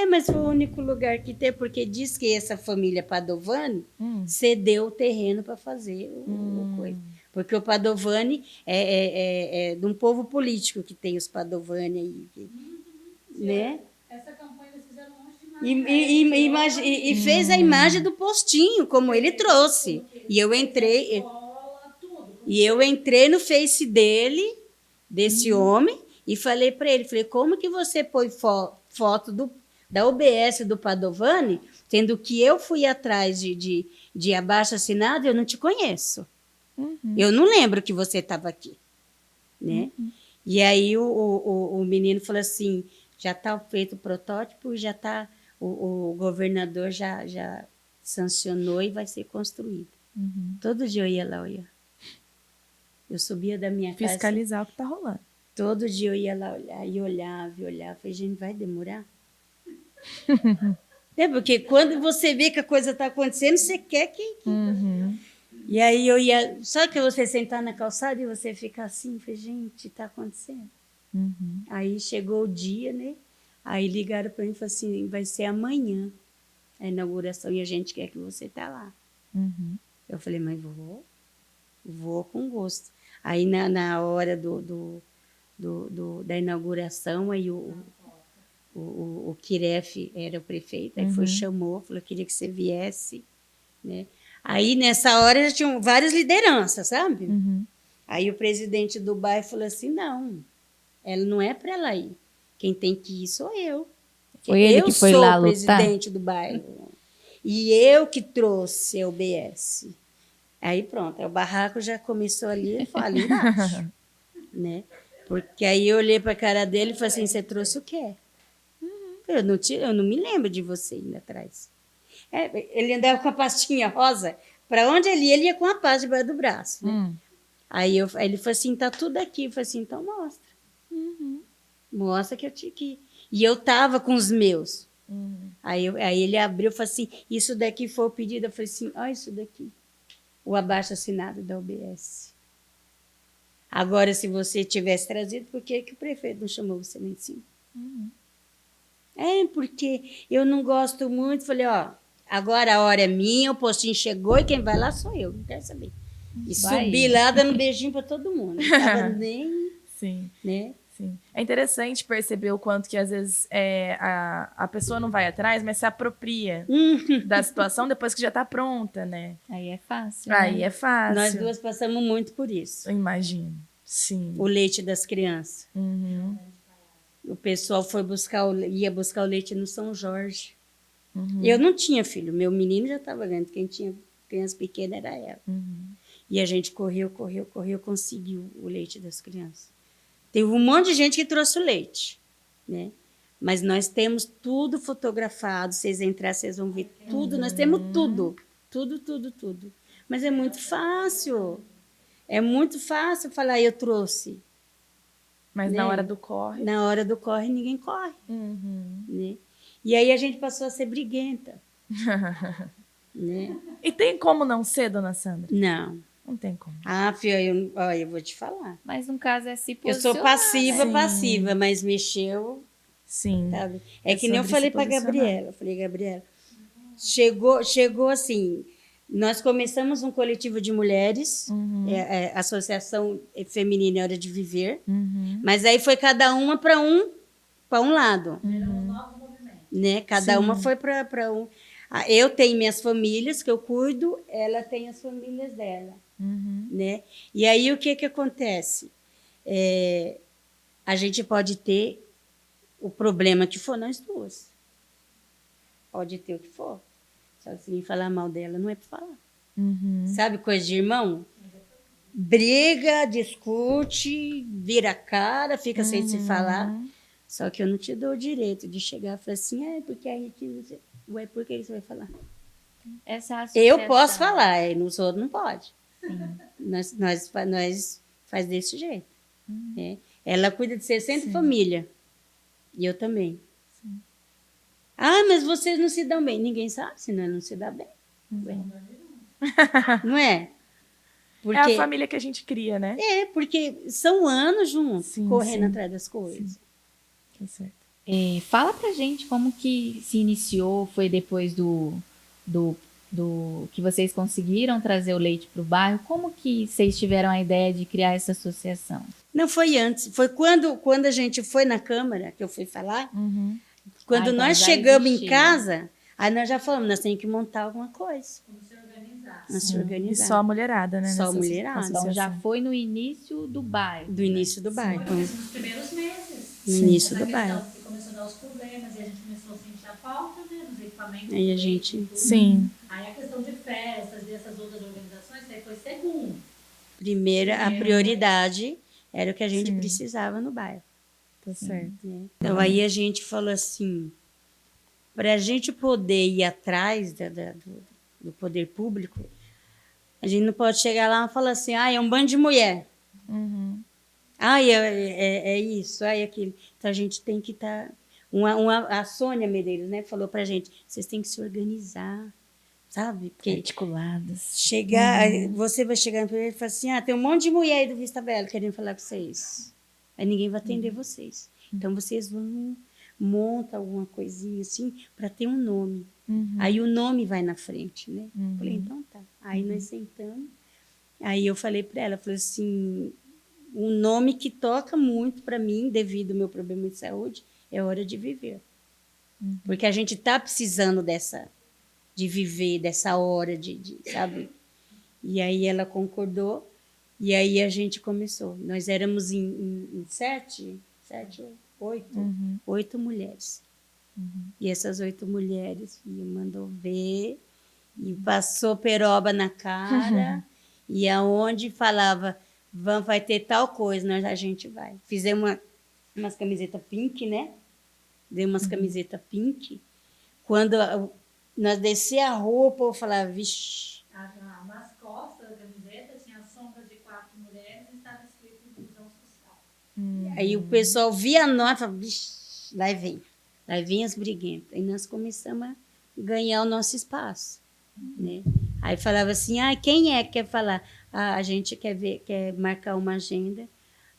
Mas foi o único lugar que tem, porque diz que essa família Padovani cedeu o terreno para fazer o coisa. Porque o Padovani é de um povo político que tem os Padovani aí. Né? Essa campanha eles fizeram um monte de E fez a imagem do postinho, como ele trouxe. E eu entrei no Face dele, desse homem, e falei para ele, como que você põe foto da UBS do Padovani, tendo que eu fui atrás de abaixo-assinado, eu não te conheço. Eu não lembro que você estava aqui. Né? E aí o menino falou assim, já está feito o protótipo, já está, o governador já sancionou e vai ser construído. Todo dia eu ia lá olhar. Eu subia da minha casa. Fiscalizar o que está rolando. Todo dia eu ia lá olhar, e olhava. Falei, gente, vai demorar? Porque quando você vê que a coisa está acontecendo, você quer que... E aí eu ia... Sabe que você sentar na calçada e você ficar assim? Falei, gente, está acontecendo. Aí chegou o dia, né? Aí ligaram para mim e falaram assim, vai ser amanhã a inauguração e a gente quer que você tá lá. Eu falei, mas vou com gosto. Aí na hora da inauguração, aí o Kiref era o prefeito, aí chamou, falou, queria que você viesse, né? Aí nessa hora já tinham várias lideranças, sabe? Aí o presidente do bairro falou assim, não, ela não é para ela ir, quem tem que ir sou eu. Foi ele que foi lá lutar? Eu sou o presidente do bairro e eu que trouxe a UBS. Aí pronto, o barraco já começou ali embaixo, né? Porque aí eu olhei para a cara dele e falei assim, você trouxe o quê? Eu não me lembro de você indo atrás. Ele andava com a pastinha rosa, para onde ele ia com a pasta debaixo do braço. Né? Aí ele falou assim, tá tudo aqui. Eu falei assim, então mostra. Mostra que eu tinha que ir. E eu tava com os meus. Aí ele abriu e falou assim, isso daqui foi o pedido. Eu falei assim, olha isso daqui. O abaixo-assinado da UBS. Agora, se você tivesse trazido, por que que o prefeito não chamou você lá em cima? É, porque eu não gosto muito. Falei, ó, agora a hora é minha, o postinho chegou e quem vai lá sou eu, não quero saber. E Vai. subi lá dando beijinho para todo mundo. Não tava nem, Sim. né? Sim. É interessante perceber o quanto que às vezes a pessoa não vai atrás, mas se apropria da situação depois que já tá pronta, né? Aí é fácil, Aí né? é fácil. Nós duas passamos muito por isso. Eu imagino. Sim. O leite das crianças. Uhum. O pessoal ia buscar o leite no São Jorge. Uhum. Eu não tinha filho, meu menino já estava grande. Quem tinha criança pequena era ela. Uhum. E a gente correu, conseguiu o leite das crianças. Teve um monte de gente que trouxe o leite, né? Mas nós temos tudo fotografado. Vocês entrarem, vocês vão ver tudo. Nós temos tudo. Tudo. Mas é muito fácil. É muito fácil falar, eu trouxe. Mas Né? na hora do corre. Na hora do corre, ninguém corre. Uhum. Né? E aí a gente passou a ser briguenta. Né? E tem como não ser, dona Sandra? Não. Não tem como. Ah, filha, eu vou te falar. Mas no caso é se Eu posicionar. sou passiva, Sim. passiva, mas mexeu, Sim. sabe? É É que nem eu sobre falei se para posicionar. Gabriela. Eu falei, Gabriela, chegou assim, nós começamos um coletivo de mulheres, Uhum. Associação Feminina Hora de Viver, Uhum. mas aí foi cada uma para um lado, Geramos novos movimentos. né? Cada Sim. uma foi para um. Eu tenho minhas famílias que eu cuido, ela tem as famílias dela. Uhum. Né? E aí o que acontece? A gente pode ter o problema que for nós duas. Pode ter o que for. Só que se vir falar mal dela, não é para falar. Uhum. Sabe coisa de irmão? Briga, discute, vira a cara, fica sem se falar. Só que eu não te dou o direito de chegar e falar assim, porque aí que você... Ué, por que você vai falar? Essa Eu associação. posso falar, nos outros não pode. Nós faz desse jeito. Né? Ela cuida de 60 Sim. famílias. E eu também. Ah, mas vocês não se dão bem. Ninguém sabe se nós não se dá bem. Ué. Não é? Porque, É a família que a gente cria, né? porque são anos juntos, Sim, correndo sim. atrás das coisas. Tá certo. Fala pra gente como que se iniciou, foi depois do que vocês conseguiram trazer o leite para o bairro, como que vocês tiveram a ideia de criar essa associação? Não foi antes, foi quando a gente foi na Câmara, que eu fui falar, Uhum. quando então nós já chegamos em existia. casa, aí nós já falamos, nós temos que montar alguma coisa. Como se organizar. Nós se E organizar. só a mulherada, né? Só a nessa mulherada. associação. Então já foi no início do bairro. Do início do bairro. Foi nos primeiros meses. No início Essa do questão bairro. que começou a dar os problemas e a gente começou a sentir a falta, né, dos equipamentos. Aí a do gente- leite e tudo. Sim. Aí a questão de festas dessas outras organizações, isso aí foi segundo. A prioridade era o que a gente Sim. precisava no bairro. Tá certo. Né? Então aí a gente falou assim, para a gente poder ir atrás do poder público, a gente não pode chegar lá e falar assim, é um bando de mulher. Uhum. É isso, é aquilo. Então a gente tem que estar... A Sônia Medeiros, né, falou para a gente, vocês têm que se organizar, sabe? Porque Articuladas. você vai chegar e falar assim, tem um monte de mulher aí do Vista Bela querendo falar com vocês. Aí ninguém vai atender vocês. Então vocês vão montar alguma coisinha assim para ter um nome. Uhum. Aí o nome vai na frente, né? Uhum. Falei, então tá. Aí nós sentamos. Aí eu falei para ela, falei assim, um nome que toca muito para mim, devido ao meu problema de saúde, é Hora de Viver. Porque a gente tá precisando de viver, dessa hora, sabe? E aí ela concordou, e aí a gente começou. Nós éramos em sete ou oito mulheres. E essas 8 mulheres mandou ver, e passou peroba na cara, e aonde falava, vai ter tal coisa, a gente vai. Fizemos umas camisetas pink, né? Dei umas camisetas pink. Quando nós descia a rua, o povo falava, vixe. Nas costas da camiseta tinha a sombra de 4 mulheres e estava escrito inclusão social. Aí o pessoal via a nota e falava, vixe, lá vem as briguentas. Aí nós começamos a ganhar o nosso espaço. Né? Aí falava assim, quem é que quer falar? a gente quer marcar uma agenda,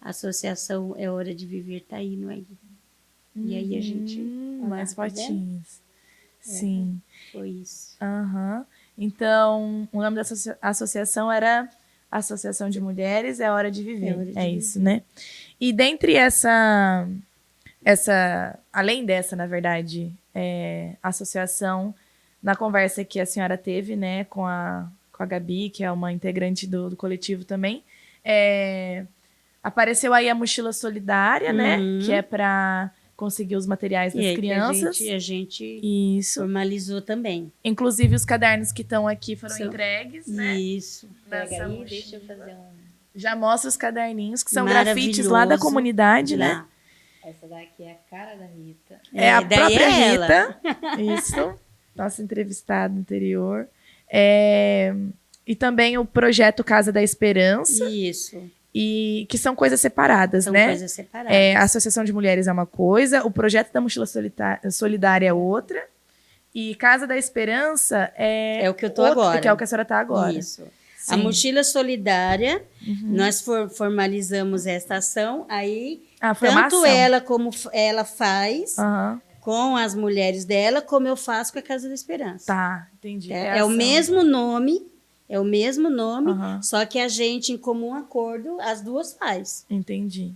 a associação É Hora de Viver tá indo aí. E aí a gente... mais tá vendo? fotinhos. Sim. Foi isso. Aham. Então, o nome da associação era Associação de Mulheres É Hora de Viver. É Hora de Viver. Isso, né? E dentre além dessa, na verdade, associação, na conversa que a senhora teve, né, com a Gabi, que é uma integrante do coletivo também, apareceu aí a mochila solidária, né, que é para conseguir os materiais das E aí crianças. que a gente Isso. formalizou também. Inclusive, os cadernos que estão aqui foram entregues, né? Isso. Nessa Pega aí, mochila. deixa eu fazer um... Já mostra os caderninhos, que são Maravilhoso. grafites lá da comunidade, né? Lá. Essa daqui é a cara da Rita. É a daí própria é ela. Rita. Isso. Nossa entrevistada anterior. E também o projeto Casa da Esperança. Isso. E que são coisas separadas, São né? coisas separadas. A Associação de Mulheres é uma coisa, o projeto da Mochila Solidária é outra. E Casa da Esperança é o que eu tô outra, agora. que é o que a senhora está agora. Isso. Sim. A Mochila Solidária, nós formalizamos esta ação, aí Foi uma tanto ação. ela como ela faz Aham. com as mulheres dela, como eu faço com a Casa da Esperança. Tá, entendi. É o mesmo nome, Aham. só que a gente, em comum acordo, as duas faz. Entendi.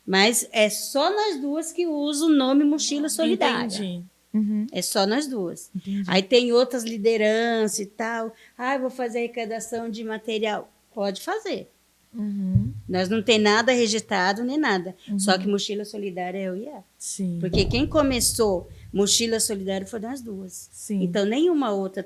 Mas é só nós duas que usam o nome Mochila Solidária. Entendi. Uhum. É só nós duas. Entendi. Aí tem outras lideranças e tal. Eu vou fazer arrecadação de material. Pode fazer. Uhum. Nós não tem nada registrado nem nada. Só que Mochila Solidária é eu e ela. Sim. Porque quem começou Mochila Solidária foi nós duas. Sim. Então, nenhuma outra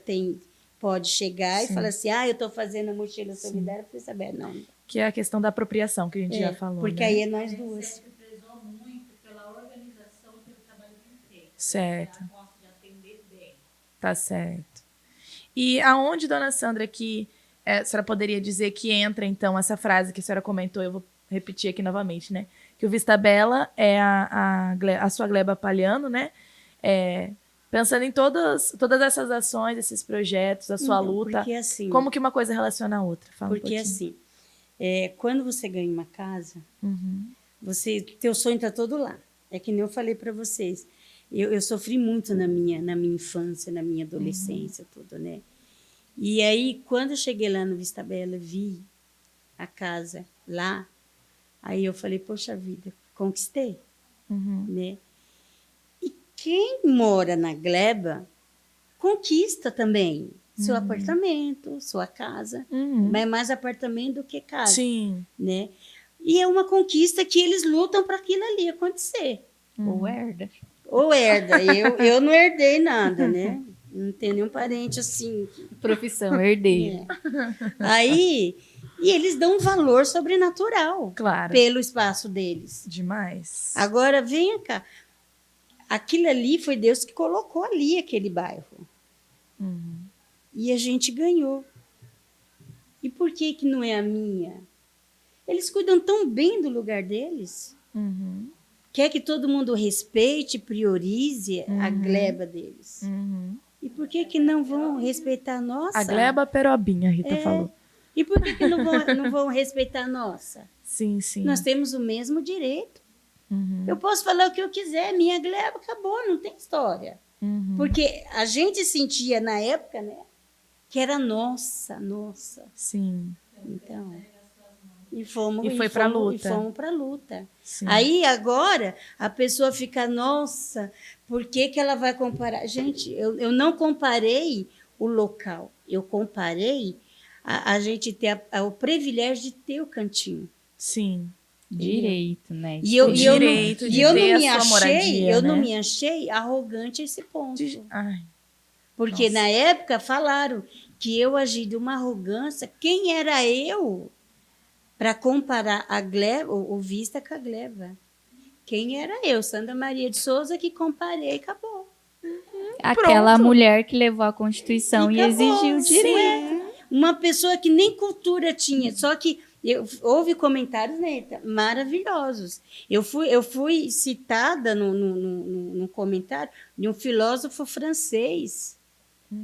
pode chegar Sim. e falar assim, eu estou fazendo a Mochila Solidária para saber. Não. Que é a questão da apropriação que a gente já falou. Porque né? aí é nós duas. Sempre prezou muito pela organização e pelo trabalho bem feito. Certo. Ela gosta de atender bem. Tá certo. E aonde, dona Sandra, que a senhora poderia dizer que entra, então, essa frase que a senhora comentou, eu vou repetir aqui novamente, né? Que o Vista Bela é a sua Gleba Palhano, né? Pensando em todas essas ações, esses projetos, a sua luta, Porque assim, como que uma coisa relaciona a outra? Fala porque um pouquinho. assim quando você ganha uma casa, Uhum. teu sonho está todo lá. É que nem eu falei para vocês. Eu sofri muito na minha infância, na minha adolescência, tudo, né? E aí, quando eu cheguei lá no Vista Bela, vi a casa lá, aí eu falei, poxa vida, conquistei, Uhum. né? E quem mora na Gleba, conquista também seu apartamento, sua casa, Uhum. mas mais apartamento do que casa, Sim. né? E é uma conquista que eles lutam para aquilo ali acontecer. Ou herda. Ou herda, eu não herdei nada, né? Não tenho nenhum parente assim. Profissão, herdeiro. Aí, e eles dão um valor sobrenatural Claro. pelo espaço deles. Demais. Agora, venha cá. Aquilo ali foi Deus que colocou ali aquele bairro. Uhum. E a gente ganhou. E por que não é a minha? Eles cuidam tão bem do lugar deles. Uhum. Quer que todo mundo respeite, priorize a gleba deles. Uhum. E por que não vão respeitar a nossa? A Gleba Perobinha, a Rita falou. E por que não vão respeitar a nossa? Sim, sim. Nós temos o mesmo direito. Uhum. Eu posso falar o que eu quiser, minha gleba acabou, não tem história. Uhum. Porque a gente sentia na época, né, que era nossa. Sim. Então, e fomos E foi pra luta. E fomos para luta. Sim. Aí agora a pessoa fica, nossa, por que ela vai comparar? Gente, eu não comparei o local, eu comparei a gente ter o privilégio de ter o cantinho. Sim. Direito, né? E eu direito de não ter a me sua achei, moradia, eu né? não me achei arrogante a esse ponto. Ai. Porque Nossa. na época falaram que eu agi de uma arrogância. Quem era eu para comparar a Gleba, o Vista com a Gleba? Quem era eu? Sandra Maria de Souza, que comparei e acabou. Aquela Pronto. mulher que levou a Constituição e acabou. exigiu o direito. Uma pessoa que nem cultura tinha, só que houve comentários, né, maravilhosos. Eu fui citada no comentário de um filósofo francês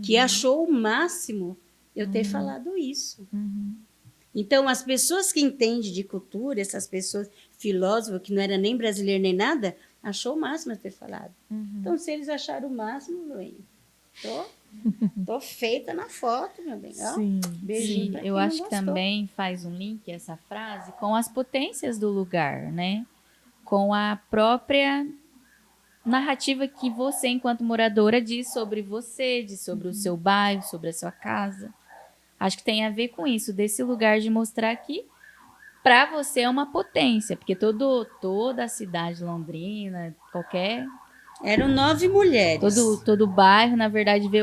que achou o máximo eu ter falado isso. Uhum. Então, as pessoas que entendem de cultura, essas pessoas filósofas, que não era nem brasileiro nem nada, achou o máximo ter falado. Então, se eles acharam o máximo, bem, tô feita na foto, meu bem. Ó, Sim. beijinho Sim, pra quem eu não acho que gostou. também faz um link essa frase com as potências do lugar, né? Com a própria narrativa que você, enquanto moradora, diz sobre você, diz sobre o seu bairro, sobre a sua casa. Acho que tem a ver com isso, desse lugar de mostrar que para você é uma potência, porque toda a cidade londrina, Eram 9 mulheres. todo bairro, na verdade, vê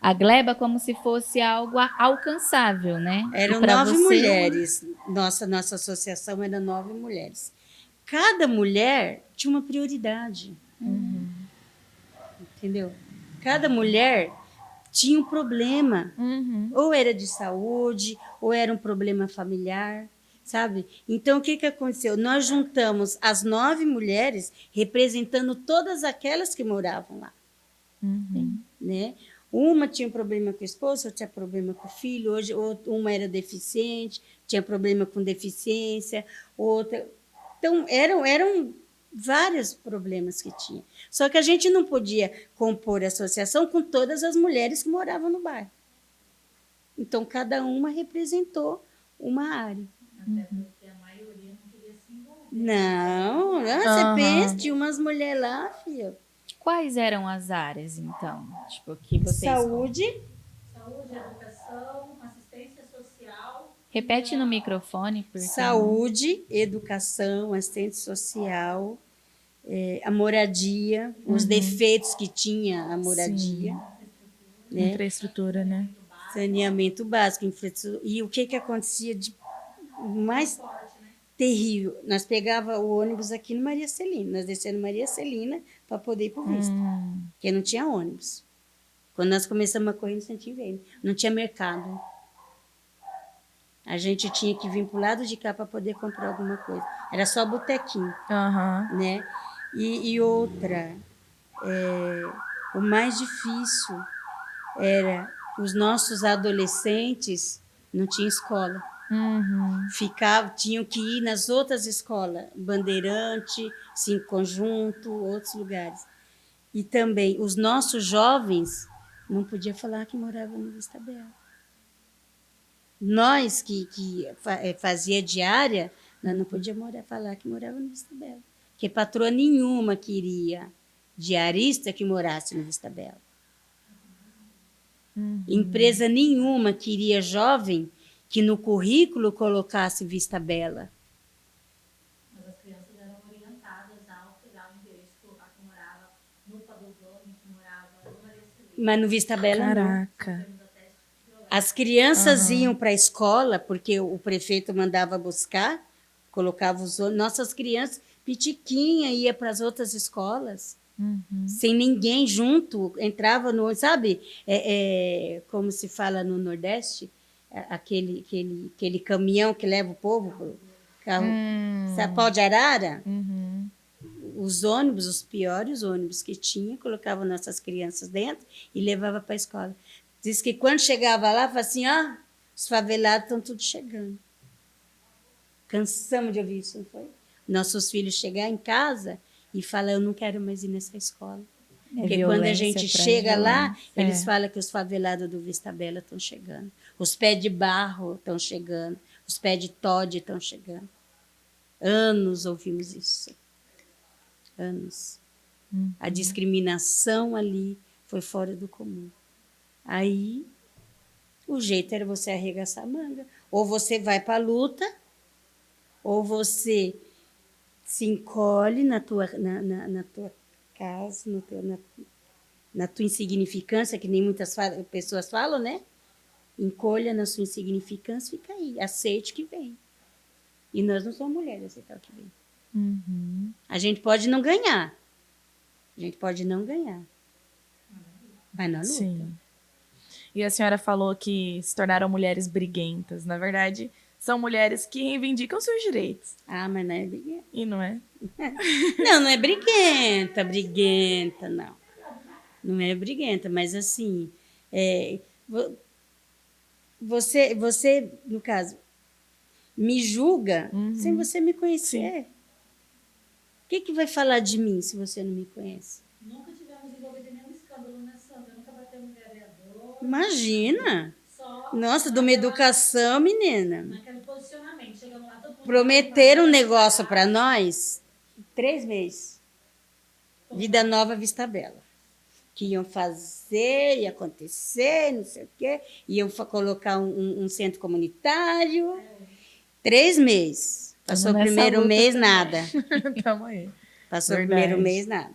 a gleba como se fosse algo alcançável, né? Eram E para 9 você, mulheres. Nossa associação era 9 mulheres. Cada mulher tinha uma prioridade. Entendeu? Cada mulher tinha um problema. Ou era de saúde, ou era um problema familiar, sabe? Então, o que aconteceu? Nós juntamos as 9 mulheres representando todas aquelas que moravam lá. Né? Uma tinha um problema com o esposo, outra tinha problema com o filho, uma era deficiente, tinha problema com deficiência, outra... Então, eram vários problemas que tinha. Só que a gente não podia compor a associação com todas as mulheres que moravam no bairro. Então, cada uma representou uma área. Até porque a maioria não queria se envolver. Não, você pensa, tinha umas mulheres lá, filha. quais eram as áreas, então? Tipo, que vocês... Saúde, Saúde, educação, assistência social. Repete no microfone, porque... saúde, educação, assistente social, a moradia, os defeitos que tinha a moradia, né? Infraestrutura, né? Saneamento básico, infraestrutura. E o que acontecia de mais terrível? Nós pegava o ônibus aqui no Maria Celina, nós descemos no Maria Celina para poder ir para o Vista, porque não tinha ônibus. Quando nós começamos a correr no Santinho Velho, não tinha mercado. A gente tinha que vir para o lado de cá para poder comprar alguma coisa. Era só botequinho, né? E outra, o mais difícil era os nossos adolescentes não tinham escola. Tinham que ir nas outras escolas, Bandeirante, Cinco Conjunto, outros lugares. E também os nossos jovens não podiam falar que moravam no Vista Bela. Nós que fazia diária, nós não podíamos falar que morava no Vista Bela. Porque patroa nenhuma queria diarista que morasse no Vista Bela. Empresa nenhuma queria jovem que no currículo colocasse Vista Bela. Mas as crianças eram orientadas ao pegar o endereço, colocar que morava no Padovani, que morava no Maria Celina. Mas no Vista Bela não. Caraca. As crianças iam para a escola, porque o prefeito mandava buscar, colocava nossas crianças, pitiquinha, ia para as outras escolas, sem ninguém junto, entrava no, sabe, como se fala no Nordeste, aquele caminhão que leva o povo para o carro, sabe, pau de arara? Os ônibus, os piores ônibus que tinha, colocavam nossas crianças dentro e levava para a escola. Diz que quando chegava lá, falava assim, os favelados estão tudo chegando. Cansamos de ouvir isso, não foi? Nossos filhos chegar em casa e falar, eu não quero mais ir nessa escola. Porque quando a gente chega lá, eles falam que os favelados do Vista Bela estão chegando. Os pés de barro estão chegando. Os pés de Toddy estão chegando. Anos ouvimos isso. Anos. A discriminação ali foi fora do comum. Aí, o jeito era você arregaçar a manga. Ou você vai para a luta, ou você se encolhe na tua casa, na tua insignificância, que nem muitas pessoas falam, né? Encolha na sua insignificância, fica aí. Aceite que vem. E nós não somos mulheres, aceitar o que vem. A gente pode não ganhar. Vai na luta. Sim. E a senhora falou que se tornaram mulheres briguentas. Na verdade, são mulheres que reivindicam seus direitos. Mas não é briguenta. E não é? Não é briguenta, não. Não é briguenta, mas assim, você, no caso, me julga sem você me conhecer. O que vai falar de mim se você não me conhece? Nunca tivemos envolvido em nenhum escândalo, né, Sandra? Nunca batemos no vereador. Imagina! Só Nossa, de uma educação, menina. naquele posicionamento. Chegamos lá, todo mundo... Prometeram um negócio para nós, 3 meses. Vida Nova, Vista Bela. Que iam fazer, ia acontecer, não sei o quê. Iam colocar um centro comunitário. 3 meses. Passou o nessa primeiro luta mês, também. nada. Tamo aí. Passou Verdade. o primeiro mês, nada.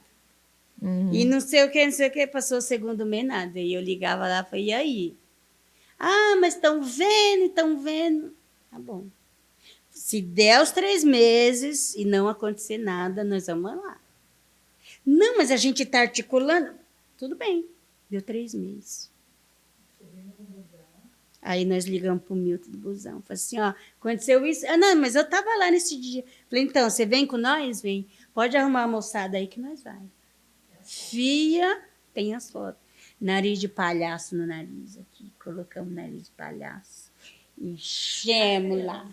E não sei o que, passou o segundo mês, nada. E eu ligava lá e falei, e aí? Ah, mas estão vendo. Tá bom. Se der os 3 meses e não acontecer nada, nós vamos lá. Não, mas a gente está articulando. Tudo bem. Deu 3 meses. Aí nós ligamos para o Milton do busão. Falei assim, ó, aconteceu isso. Ah, não, mas eu estava lá nesse dia. Falei, então, você vem com nós? Vem. Pode arrumar a moçada aí que nós vai. Fia, tem as fotos. Nariz de palhaço no nariz aqui. Colocamos nariz de palhaço. Enchemos lá.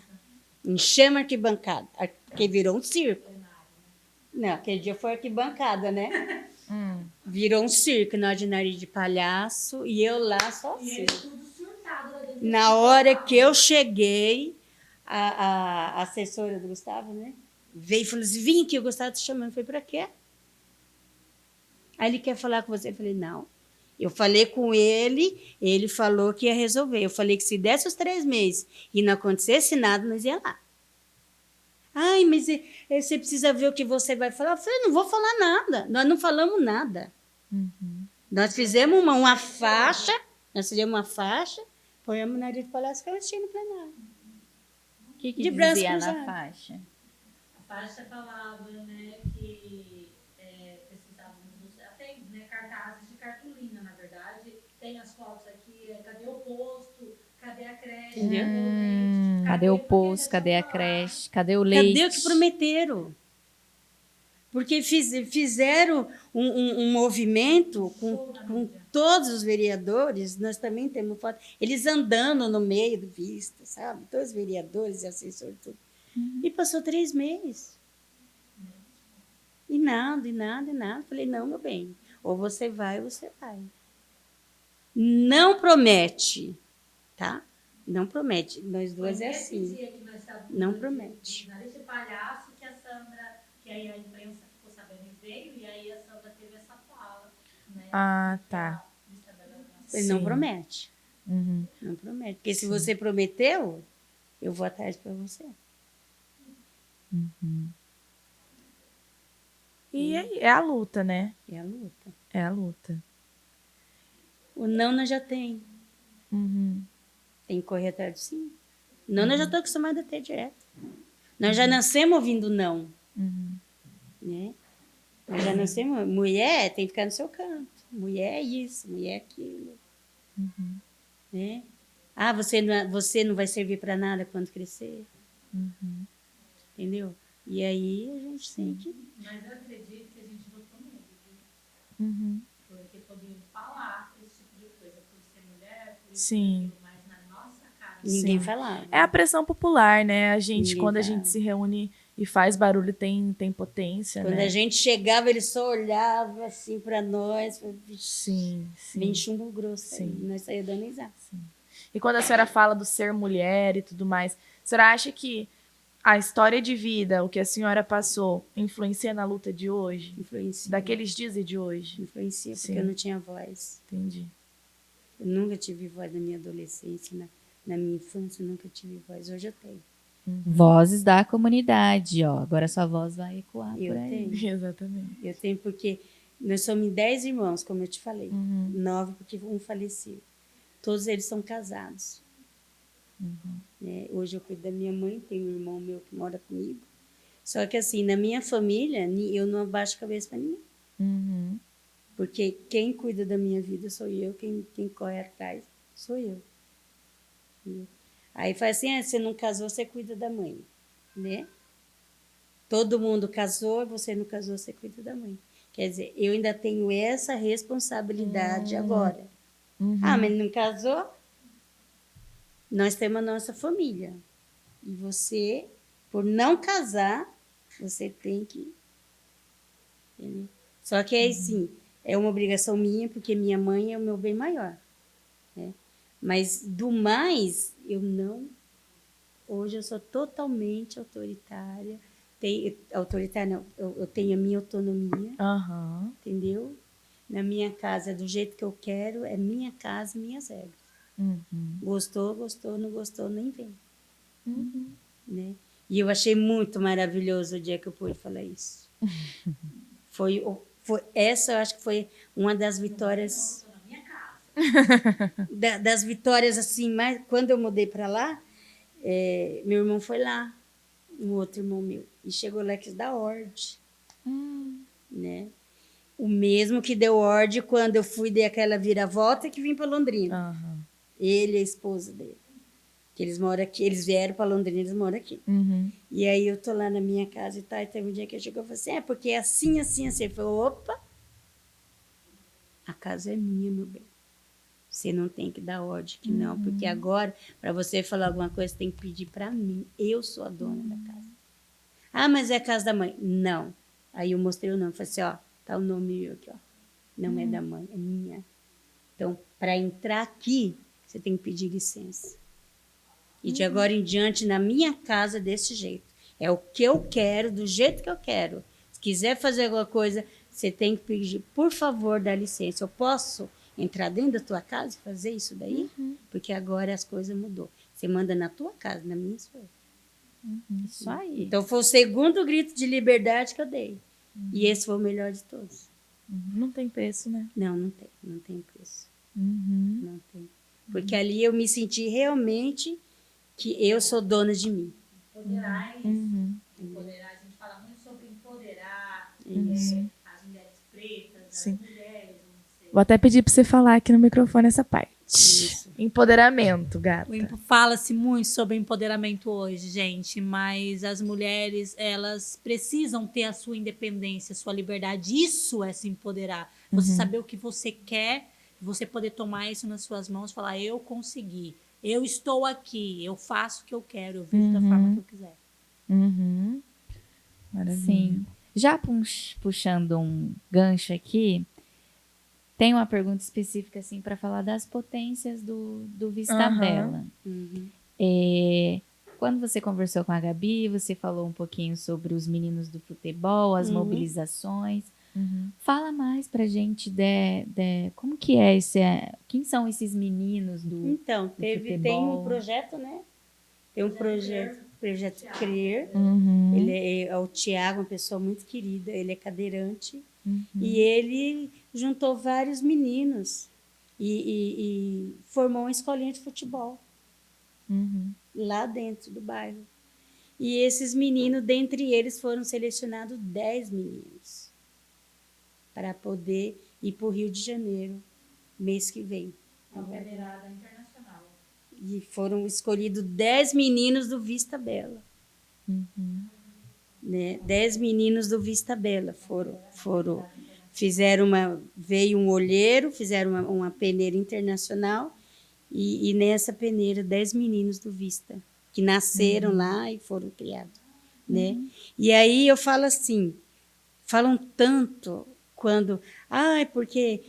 Enchemos a arquibancada. Porque virou um circo. Não, aquele dia foi arquibancada, né? Virou um circo, nós de nariz de palhaço. E eu lá só E assim. ele tudo surtado lá dentro. Na hora que eu cheguei, a assessora do Gustavo, né? Veio e falou assim, vem aqui, o Gustavo te chamando. Eu falei, pra quê? Aí ele quer falar com você. Eu falei, não. Eu falei com ele falou que ia resolver. Eu falei que se desse os 3 meses e não acontecesse nada, nós ia lá. Ai, mas você precisa ver o que você vai falar. Eu falei, não vou falar nada. Nós não falamos nada. Nós fizemos uma faixa, põemos na nariz de palhaço e ficamos assistindo o plenário. O que De braço dizia na cruzado. faixa? A faixa falava, né, que precisavam até né, cartazes de cartolina, na verdade. Tem as fotos aqui, cadê o posto? Cadê a creche? Entendeu? Cadê o leite? Cadê o Porque poço? já Cadê a tinha creche? Cadê o leite? Cadê o que prometeram? Porque fizeram um movimento com todos os vereadores, nós também temos foto, eles andando no meio do Vista, sabe? Todos os vereadores e assessores, tudo. E passou 3 meses. E nada. Falei, não, meu bem, ou você vai ou você vai. Não promete, tá? Não promete. Nós duas é nesse assim. dia que nós estávamos Não promete. nariz de palhaço, que a Sandra, que aí a imprensa ficou sabendo e veio, e aí a Sandra teve essa fala, né? Ah, tá. Falei, não Sim. promete. Uhum. Não promete. Porque se você prometeu, eu vou atrás para você. E aí, é a luta, né? É a luta. É a luta. O não nós já tem. Tem que correr atrás do sim. Não, nós já estamos acostumados a ter direto. Nós já nascemos ouvindo não. Né? Nós já nascemos. Mulher tem que ficar no seu canto. Mulher é isso, mulher é aquilo. Né? Ah, você não vai servir para nada quando crescer. Entendeu? E aí a gente tem que. Mas eu acredito que a gente botou medo, porque podíamos falar esse tipo de coisa por ser mulher, por isso, Sim. aquilo, mas na nossa cara. Ninguém Sim. falava. É a pressão popular, né? A gente, Ninguém quando a fala. gente se reúne e faz barulho, tem potência, Quando né? a gente chegava, ele só olhava assim para nós. Sim, Bem sim. chumbo grosso. Aí. Sim. Nós saímos dando risada. E quando a senhora fala do ser mulher e tudo mais, a senhora acha que a história de vida, o que a senhora passou, influencia na luta de hoje? Influencia. Daqueles dias e de hoje? Influencia, porque Sim. eu não tinha voz. Entendi. Eu nunca tive voz na minha adolescência, na minha infância, eu nunca tive voz. Hoje eu tenho. Vozes da comunidade, ó. Agora sua voz vai ecoar Eu por aí. tenho. Exatamente. Eu tenho porque nós somos 10 irmãos, como eu te falei. 9 porque um faleceu. Todos eles são casados. Né? Hoje eu cuido da minha mãe, tenho um irmão meu que mora comigo. Só que assim, na minha família, eu não abaixo a cabeça para ninguém. Porque quem cuida da minha vida sou eu, quem corre atrás sou eu. Entendeu? Aí faz assim, você não casou, você cuida da mãe. Né? Todo mundo casou, você não casou, você cuida da mãe. Quer dizer, eu ainda tenho essa responsabilidade agora. Ah, mas não casou? nós temos a nossa família. E você, por não casar, você tem que... Entendeu? Só que aí, sim, é uma obrigação minha, porque minha mãe é o meu bem maior. Né? Mas, do mais, eu não... Hoje eu sou totalmente autoritária. Autoritária não, eu tenho a minha autonomia, entendeu? Na minha casa é do jeito que eu quero, é minha casa, minhas regras. Gostou, gostou, não gostou, nem vem. Né? E eu achei muito maravilhoso o dia que eu pude falar isso. Essa, eu acho que foi uma das vitórias... das vitórias, assim, mais... Quando eu mudei para lá, meu irmão foi lá, um outro irmão meu, e chegou lá que da ordem. Né? O mesmo que deu ordem quando eu fui dar aquela viravolta que vim para Londrina. Ele e a esposa dele. Que eles moram aqui, eles vieram para Londrina, eles moram aqui. E aí eu tô lá na minha casa e tal, e teve um dia que ele chegou e falou assim, porque é assim, assim, assim. Eu falei, opa, a casa é minha, meu bem. Você não tem que dar ordem aqui, não, porque agora, para você falar alguma coisa, você tem que pedir para mim. Eu sou a dona da casa. Ah, mas é a casa da mãe. Não. Aí eu mostrei o nome, falei assim, ó, tá o nome meu aqui, ó. Não é da mãe, é minha. Então, para entrar aqui, você tem que pedir licença. E de agora em diante, na minha casa, desse jeito. É o que eu quero, do jeito que eu quero. Se quiser fazer alguma coisa, você tem que pedir, por favor, dá licença. Eu posso entrar dentro da tua casa e fazer isso daí? Porque agora as coisas mudou. Você manda na tua casa, na minha sou eu. Isso aí. Então, foi o segundo grito de liberdade que eu dei. E esse foi o melhor de todos. Não tem preço, né? Não, não tem preço. Não tem. Porque ali eu me senti realmente que eu sou dona de mim. Empoderar é isso. Empoderar, a gente fala muito sobre empoderar as mulheres pretas, as mulheres, não sei. Vou até pedir para você falar aqui no microfone essa parte. Empoderamento, gata. Fala-se muito sobre empoderamento hoje, gente, mas as mulheres, elas precisam ter a sua independência, a sua liberdade. Isso é se empoderar. Você saber o que você quer, você poder tomar isso nas suas mãos e falar, eu consegui, eu estou aqui, eu faço o que eu quero, eu vivo da forma que eu quiser. Maravilha. Sim. Já puxando um gancho aqui, tem uma pergunta específica assim para falar das potências do Vista Bella. Quando você conversou com a Gabi, você falou um pouquinho sobre os meninos do futebol, as mobilizações. Fala mais pra gente como que é quem são esses meninos do Então, tem futebol? um projeto, né? Tem um projeto Crer. Ele é o Tiago, uma pessoa muito querida, ele é cadeirante. E ele juntou vários meninos e formou uma escolinha de futebol lá dentro do bairro. E esses meninos, dentre eles, foram selecionados 10 meninos para poder ir para o Rio de Janeiro, mês que vem. Uma federada internacional. E foram escolhidos 10 meninos do Vista Bella. Né? 10 meninos do Vista Bella foram veio um olheiro, fizeram uma peneira internacional e nessa peneira 10 meninos do Vista que nasceram lá e foram criados, né? E aí eu falo assim, falam tanto quando, porque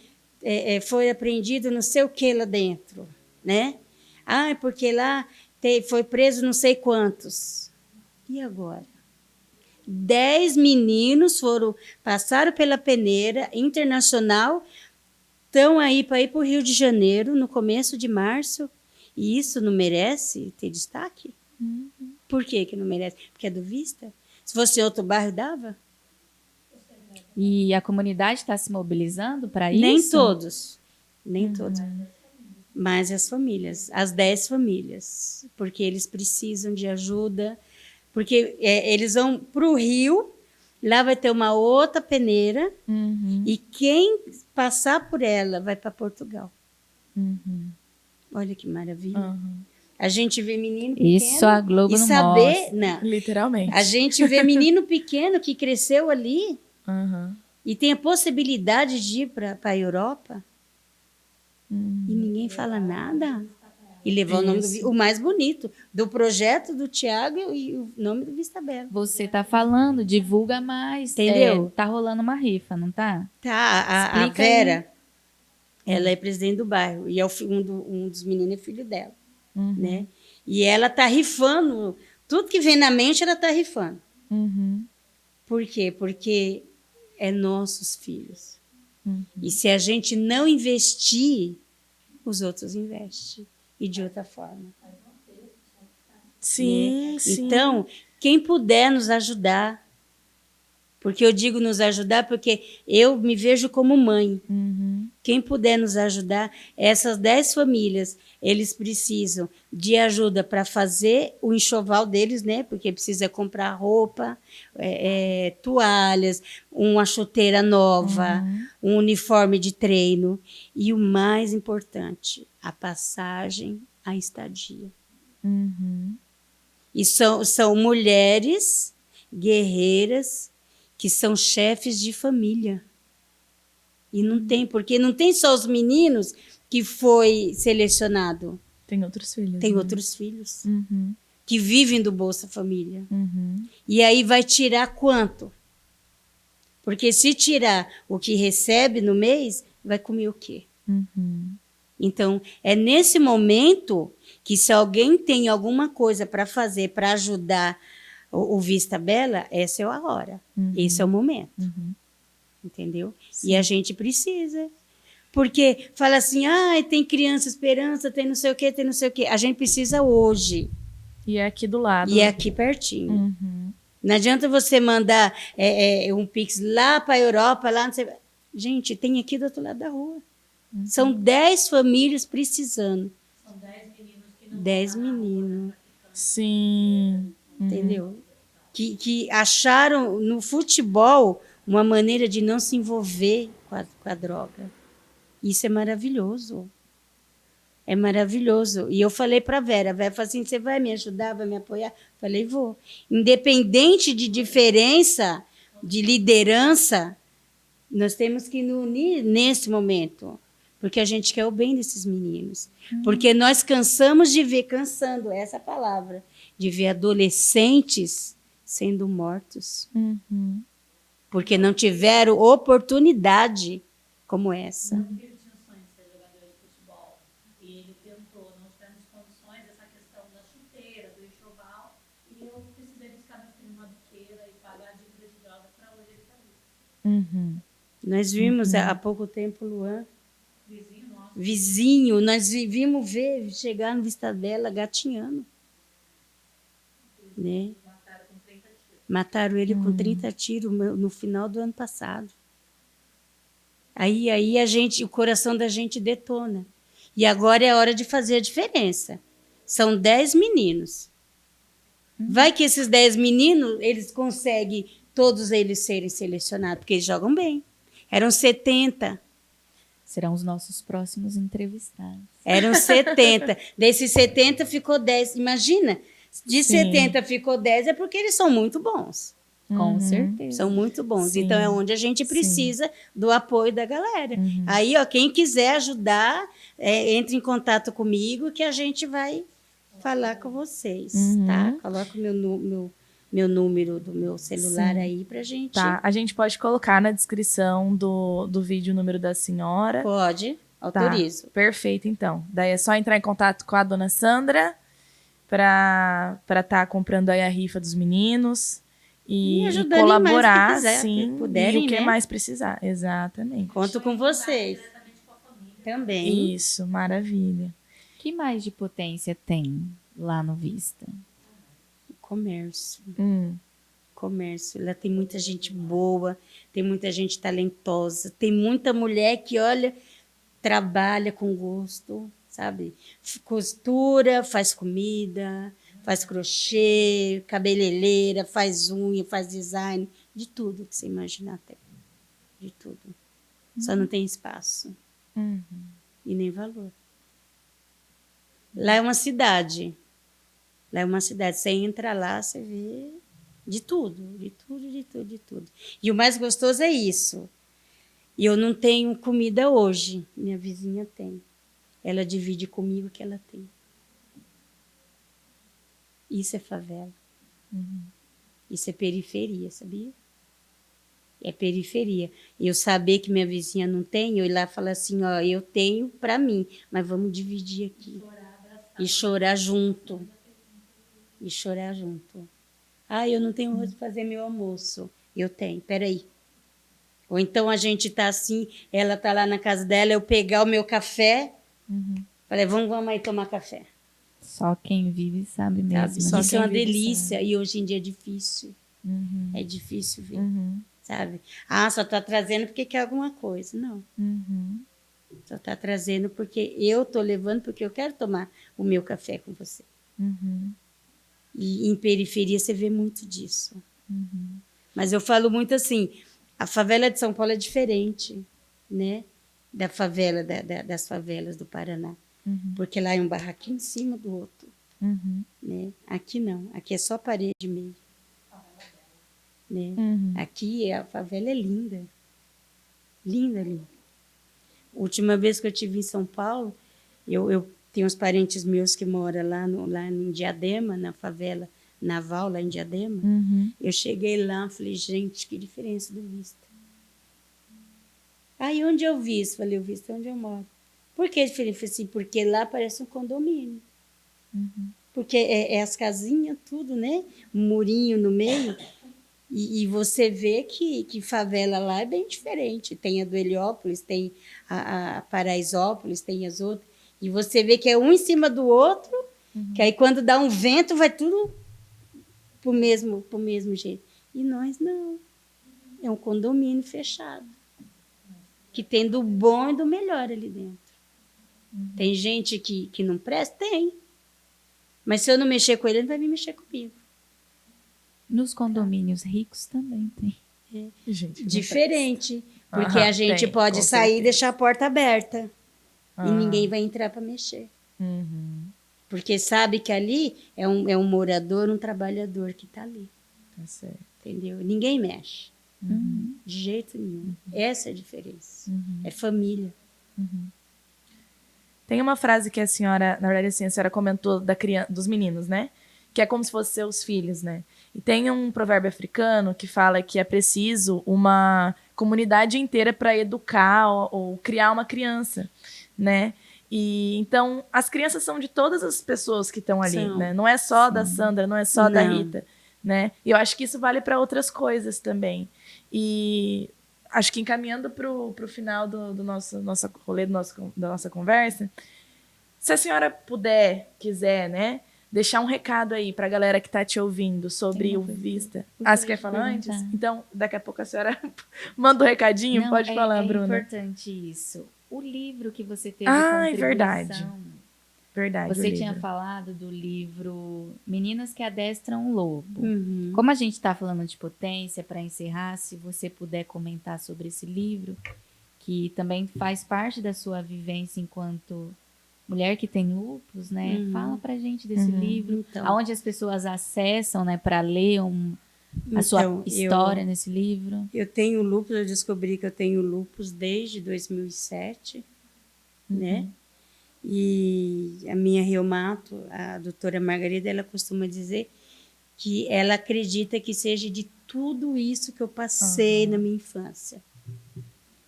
foi apreendido não sei o que lá dentro, né? Porque lá foi preso não sei quantos. E agora? 10 meninos passaram pela peneira internacional, estão aí para ir para o Rio de Janeiro no começo de março, e isso não merece ter destaque? Por que não merece? Porque é do Vista? Se fosse outro bairro, dava? E a comunidade está se mobilizando para isso? Nem todos. Mas as famílias, as 10 famílias, porque eles precisam de ajuda, porque eles vão para o Rio, lá vai ter uma outra peneira, e quem passar por ela vai para Portugal. Olha que maravilha. A gente vê menino pequeno Isso a Globo e não saber, mostra. não. Literalmente. A gente vê menino pequeno que cresceu ali e tem a possibilidade de ir para a Europa e ninguém fala nada. E levar o nome Isso. o mais bonito do projeto do Tiago e o nome do Vista Bela. Você tá falando, divulga mais. Entendeu? Tá rolando uma rifa, não tá? Tá, a Explica aí. Vera, ela é presidente do bairro e é um dos meninos é filho dela, Uhum. né? E ela tá rifando, tudo que vem na mente ela tá rifando. Uhum. Por quê? Porque é nossos filhos. Uhum. E se a gente não investir, os outros investem. E de outra forma. Sim, né? sim. Então, quem puder nos ajudar, porque eu digo nos ajudar porque eu me vejo como mãe. Uhum. Quem puder nos ajudar, essas 10 famílias, eles precisam de ajuda para fazer o enxoval deles, né? Porque precisa comprar roupa, toalhas, uma chuteira nova, um uniforme de treino e o mais importante, a passagem, a estadia. Uhum. E são mulheres guerreiras que são chefes de família. E não tem, porque não tem só os meninos que foi selecionado. Tem outros filhos. Tem né? outros filhos Uhum. que vivem do Bolsa Família. Uhum. E aí vai tirar quanto? Porque se tirar o que recebe no mês, vai comer o quê? Uhum. Então, é nesse momento que se alguém tem alguma coisa para fazer, para ajudar o Vista Bela, essa é a hora. Uhum. Esse é o momento. Uhum. Entendeu? Sim. E a gente precisa. Porque fala assim, tem criança esperança, tem não sei o quê, tem não sei o quê. A gente precisa hoje. E é aqui do lado. E é aqui pertinho. Uhum. Não adianta você mandar um Pix lá para a Europa, lá não sei. Gente, tem aqui do outro lado da rua. Uhum. São 10 famílias precisando. São 10 meninos que não 10 meninos. Sim. Uhum. Entendeu? Que acharam no futebol uma maneira de não se envolver com a droga. Isso é maravilhoso. É maravilhoso. E eu falei para a Vera falou assim, você vai me ajudar, vai me apoiar? Falei, vou. Independente de diferença, de liderança, nós temos que nos unir nesse momento. Porque a gente quer o bem desses meninos. Porque nós cansamos de ver, cansando, essa palavra, de ver adolescentes sendo mortos. Uhum. Porque não tiveram oportunidade como essa. Meu filho tinha o sonho de ser jogador de futebol. E ele tentou, não tivemos condições, essa questão da chuteira, do enxoval. E eu precisei buscar meu filho numa biqueira e pagar a dívida de droga para hoje ele estar vivo. Uhum. Nós vimos há pouco tempo, Luan, Vizinho nosso. vizinho, nós vimos ver chegar no Vista Bela gatinhando. Né? Mataram com 30 tiros. Mataram ele com 30 tiros no final do ano passado. Aí o coração da gente detona. E agora é a hora de fazer a diferença. São 10 meninos. Vai que esses 10 meninos, eles conseguem todos eles serem selecionados, porque eles jogam bem. Eram 70. Serão os nossos próximos entrevistados. Eram 70. Desses 70 ficou 10. Imagina, de Sim. 70 ficou 10 é porque eles são muito bons. Com certeza. São muito bons. Sim. Então, é onde a gente precisa do apoio da galera. Uhum. Aí, quem quiser ajudar, entre em contato comigo que a gente vai falar com vocês, Uhum. tá? Coloca o meu número do meu celular Sim. aí pra gente. Tá. A gente pode colocar na descrição do vídeo o número da senhora. Pode, autorizo. Tá. Perfeito, então. Daí é só entrar em contato com a dona Sandra para estar comprando aí a rifa dos meninos e ajudando colaborar, mais que quiser, sim, que puderem, e o que né? mais precisar. Exatamente. Conto com vocês. Também. Isso, maravilha. O que mais de potência tem lá no Vista? Comércio. Comércio. Lá tem muita gente boa, tem muita gente talentosa, tem muita mulher que, olha, trabalha com gosto, sabe? Costura, faz comida, faz crochê, cabeleireira, faz unha, faz design, de tudo que você imaginar tem. De tudo. Só não tem espaço. E nem valor. Lá é uma cidade. Lá é uma cidade. Você entra lá, você vê de tudo, de tudo, de tudo, de tudo. E o mais gostoso é isso. E eu não tenho comida hoje. Minha vizinha tem. Ela divide comigo o que ela tem. Isso é favela. Isso é periferia, sabia? É periferia. Eu saber que minha vizinha não tem, eu ir lá e falar assim, ó, eu tenho para mim, mas vamos dividir aqui. E chorar junto. E chorar junto. Ah, eu não tenho hoje para fazer meu almoço. Eu tenho, peraí. Ou então a gente tá assim, ela tá lá na casa dela, eu pegar o meu café, falei, vamos aí tomar café. Só quem vive sabe mesmo. Sabe? Só né? que é uma Quem vive delícia, sabe. e hoje em dia é difícil. É difícil ver, sabe? Ah, só tá trazendo porque quer alguma coisa. Não. Só tá trazendo porque eu tô levando, porque eu quero tomar o meu café com você. E em periferia você vê muito disso. Mas eu falo muito assim, a favela de São Paulo é diferente, né? Da favela, das favelas do Paraná. Porque lá é um barraquinho em cima do outro. Né? Aqui não, aqui é só parede mesmo. Né? Aqui a favela é linda. Linda, linda. Última vez que eu estive em São Paulo, eu tenho uns parentes meus que moram lá em Diadema, na favela naval, lá em Diadema. Eu cheguei lá e falei, gente, que diferença do Vista. Aí onde eu vi isso? Falei, o Vista é onde eu moro. Por que diferente? Falei assim, porque lá parece um condomínio. Porque é as casinhas, tudo, né? Um murinho no meio. E você vê que favela lá é bem diferente. Tem a do Heliópolis, tem a Paraisópolis, tem as outras. E você vê que é um em cima do outro, que aí quando dá um vento vai tudo pro mesmo jeito. E nós não. É um condomínio fechado. Que tem do bom e do melhor ali dentro. Tem gente que não presta? Tem. Mas se eu não mexer com ele, ele vai vir mexer comigo. Nos condomínios ricos também tem. Gente, Diferente. Porque a gente tem, pode com sair e certeza. deixar a porta aberta. E ninguém vai entrar para mexer. Porque sabe que ali é um morador, um trabalhador que está ali. Tá certo. Entendeu? Ninguém mexe. De jeito nenhum. Essa é a diferença. É família. Tem uma frase que a senhora, na verdade, assim, a senhora comentou dos meninos, né? Que é como se fossem seus filhos, né? E tem um provérbio africano que fala que é preciso uma comunidade inteira para educar ou criar uma criança, né? E então as crianças são de todas as pessoas que estão ali, São. né? Não é só da Sandra, não é só da Não. Rita, né? E eu acho que isso vale para outras coisas também. E acho que encaminhando para o final do nosso rolê, da nossa conversa, se a senhora quiser, né, deixar um recado aí para a galera que está te ouvindo sobre Tem o uma coisa Vista. que eu Você quer queria falar te antes? perguntar. Então, daqui a pouco a senhora manda um recadinho, Não, pode falar, é Bruna. importante isso. O livro que você teve Ah, é contribuição. verdade. Verdade, Você o tinha livro. falado do livro Meninas que Adestram o Lobo. Uhum. Como a gente está falando de potência, para encerrar, se você puder comentar sobre esse livro, que também faz parte da sua vivência enquanto mulher que tem lupus, né? Fala pra gente desse livro, Então. aonde as pessoas acessam, né, para ler a sua Então, história nesse livro. Eu tenho lúpus, eu descobri que eu tenho lúpus desde 2007, né? E a minha reumato, a doutora Margarida, ela costuma dizer que ela acredita que seja de tudo isso que eu passei na minha infância,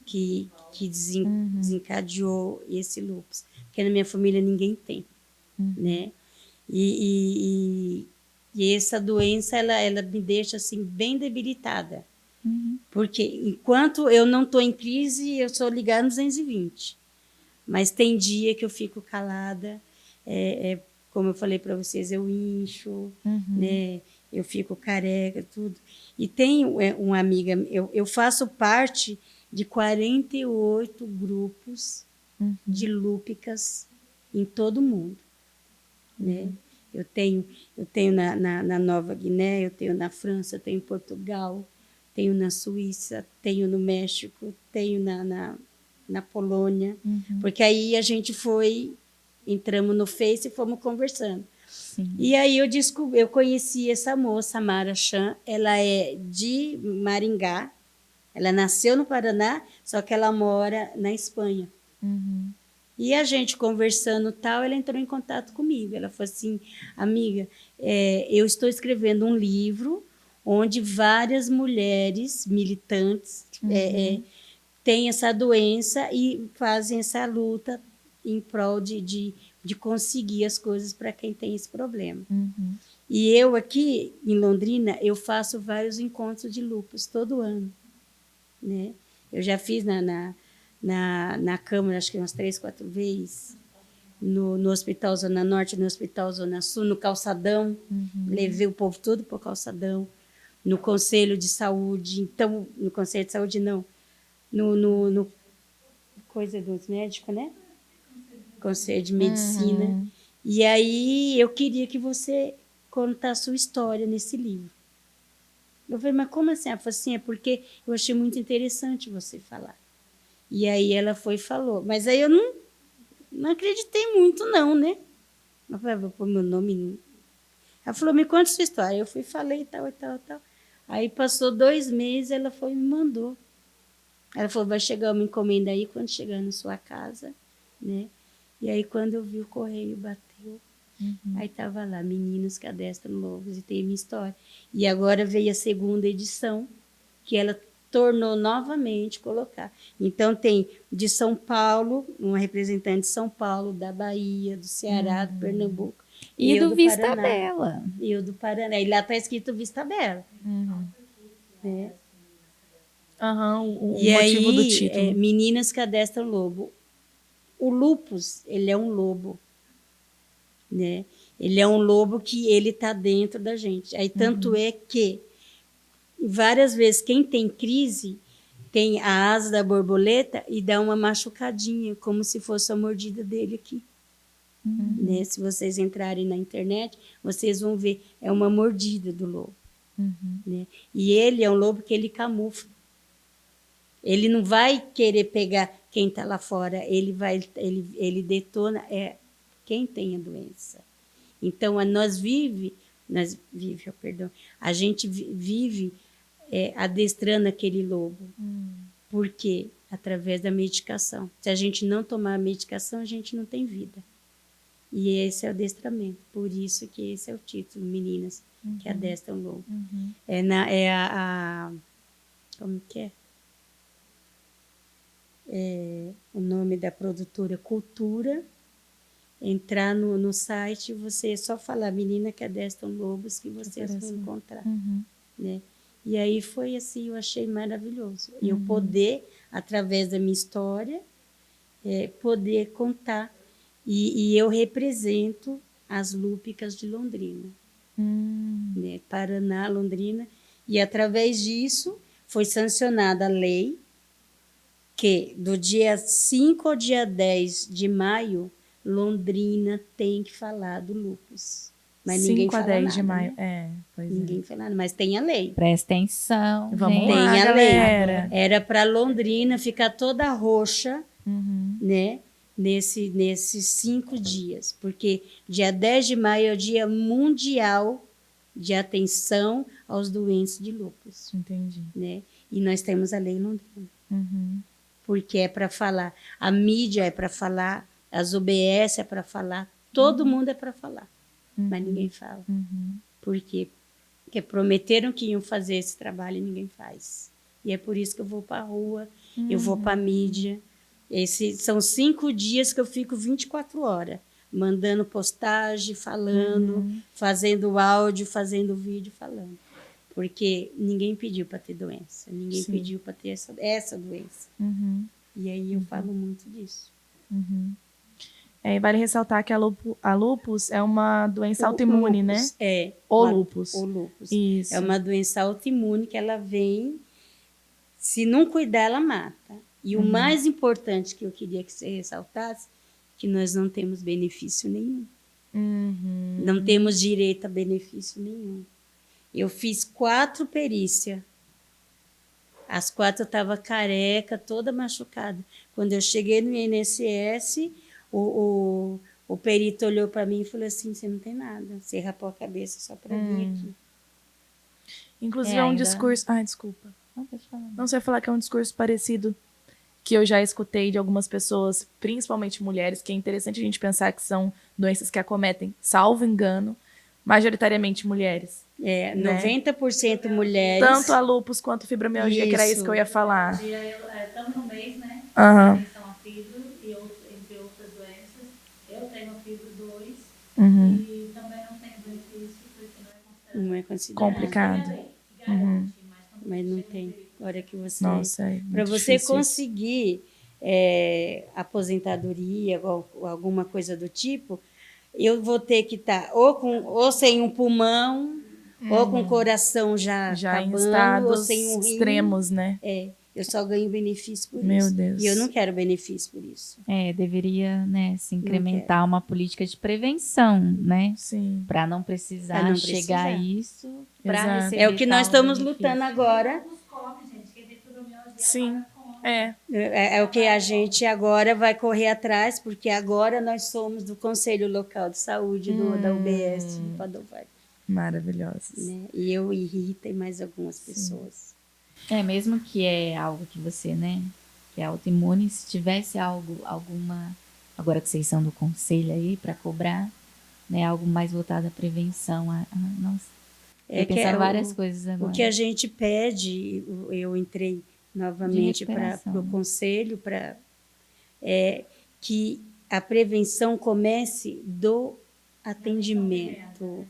que desencadeou esse lúpus. Porque na minha família ninguém tem, né? E essa doença, ela me deixa assim bem debilitada. Porque enquanto eu não estou em crise, eu sou ligada no 220. Mas tem dia que eu fico calada, como eu falei para vocês, eu incho, né? Eu fico careca, tudo. E tem uma amiga, eu faço parte de 48 grupos de lúpicas em todo o mundo, né? Eu tenho na Nova Guiné, eu tenho na França, eu tenho em Portugal, tenho na Suíça, tenho no México, tenho na Polônia, porque aí a gente entramos no Face e fomos conversando. Sim. E aí eu conheci essa moça, Mara Chan, ela é de Maringá, ela nasceu no Paraná, só que ela mora na Espanha. E a gente conversando tal, ela entrou em contato comigo. Ela falou assim, amiga, eu estou escrevendo um livro onde várias mulheres militantes têm essa doença e fazem essa luta em prol de conseguir as coisas para quem tem esse problema. E eu aqui, em Londrina, eu faço vários encontros de lúpus todo ano, né? Eu já fiz na Câmara, acho que umas 3, 4 vezes, no Hospital Zona Norte, no Hospital Zona Sul, no Calçadão, levei o povo todo para o Calçadão, no Conselho de Saúde, então, no Conselho de Saúde não, no coisa dos médicos, né? Conselho de Medicina. E aí eu queria que você contasse a sua história nesse livro. Eu falei, mas como assim? Ela falou assim, é porque eu achei muito interessante você falar. E aí ela foi e falou. Mas aí eu não acreditei muito não, né? Eu falei, vou pôr meu nome. Ela falou, me conta sua história. Eu fui, falei, tal, e tal, tal. Aí passou 2 meses, ela foi e me mandou. Ela falou, vai chegar uma encomenda aí quando chegar na sua casa, né? E aí quando eu vi o correio bateu, aí tava lá, Meninas que Adestram Lobos, e tem a minha história. E agora veio a 2ª edição, que ela tornou novamente colocar. Então tem de São Paulo, uma representante de São Paulo, da Bahia, do Ceará, do Pernambuco. E eu do Vista Paraná. Bela. E eu do Paraná. E lá tá escrito Vista Bela. Né? O E motivo do aí, título. Meninas que Adestram Lobo. O lúpus, ele é um lobo, né? Ele é um lobo que ele está dentro da gente. Aí tanto é que várias vezes quem tem crise tem a asa da borboleta e dá uma machucadinha, como se fosse a mordida dele aqui. Né? Se vocês entrarem na internet, vocês vão ver, é uma mordida do lobo. Né? E ele é um lobo que ele camufla. Ele não vai querer pegar quem está lá fora, ele detona quem tem a doença. Então, a gente vive adestrando aquele lobo. Por quê? Através da medicação. Se a gente não tomar a medicação, a gente não tem vida. E esse é o adestramento. Por isso que esse é o título, Meninas que Adestram Lobo. Como que é? O nome da produtora Cultura. Entrar no site, você só falar Menina que Adestram Lobos que vocês vão encontrar. Né? E aí foi assim, eu achei maravilhoso. Eu poder, através da minha história, poder contar. E eu represento as lúpicas de Londrina. Né? Paraná, Londrina. E através disso foi sancionada a lei que do dia 5 ao dia 10 de maio, Londrina tem que falar do lúpus. Mas ninguém fala 5 a 10 nada, de maio. né? Pois Ninguém fala nada, mas tem a lei. Presta atenção, Vamos gente. lá, Tem a galera. lei. Era para Londrina ficar toda roxa, né? Nesses 5 dias. Porque dia 10 de maio é o Dia Mundial de Atenção aos Doentes de Lúpus. Entendi. Né? E nós temos a lei em Londrina. Porque é para falar. A mídia é para falar, as UBS é para falar, todo mundo é para falar. Mas ninguém fala. Por quê? Porque prometeram que iam fazer esse trabalho e ninguém faz. E é por isso que eu vou para a rua, eu vou para a mídia. São 5 dias que eu fico 24 horas, mandando postagem, falando, fazendo áudio, fazendo vídeo, falando. Porque ninguém pediu para ter doença, ninguém pediu para ter essa doença. E aí eu falo muito disso. E vale ressaltar que a lúpus é uma doença autoimune, né? Lúpus. O lúpus. O lúpus. Isso. É uma doença autoimune que ela vem, se não cuidar, ela mata. E o mais importante que eu queria que você ressaltasse, que nós não temos benefício nenhum. Não temos direito a benefício nenhum. Eu fiz 4 perícias. As 4 eu estava careca, toda machucada. Quando eu cheguei no INSS, o perito olhou para mim e falou assim, você não tem nada. Você rapou a cabeça só para vir aqui. Inclusive é um discurso... Ai, desculpa. Não, pode falar. Não sei falar que é um discurso parecido que eu já escutei de algumas pessoas, principalmente mulheres, que é interessante a gente pensar que são doenças que acometem, salvo engano, majoritariamente mulheres. É, Né? 90% mulheres. Tanto a lúpus quanto a fibromialgia, que era isso que eu ia falar. Estamos no mês, né? Aham. Atenção à fibro e entre outras doenças. Eu tenho a fibro 2 Uhum. e também não tenho benefício porque Não é considerado. Complicado. Uhum. Mas não tem. Hora que você. Nossa, é Para muito você difícil isso. conseguir aposentadoria ou alguma coisa do tipo, eu vou ter que estar ou sem um pulmão, ou com o coração já em acabando, ou estados sem um rim. extremos, né? Eu só ganho benefício por Meu isso. Deus. E eu não quero benefício por isso. Deveria, né, se incrementar uma política de prevenção, né? Sim. Para não precisar Pra não chegar a precisar. isso. Pra Exato. receber É o que nós tal estamos benefício. lutando agora. Sim. É. É o que a gente agora vai correr atrás, porque agora nós somos do Conselho Local de Saúde da UBS de Padovani, Maravilhosos. né? E eu e Rita e mais algumas pessoas. Mesmo que é algo que você, né, que é autoimune, se tivesse alguma, agora que vocês são do conselho aí para cobrar, né, algo mais voltado à prevenção, nossa, eu pensar várias coisas agora. O que a gente pede, eu entrei novamente para o conselho, que a prevenção comece do atendimento,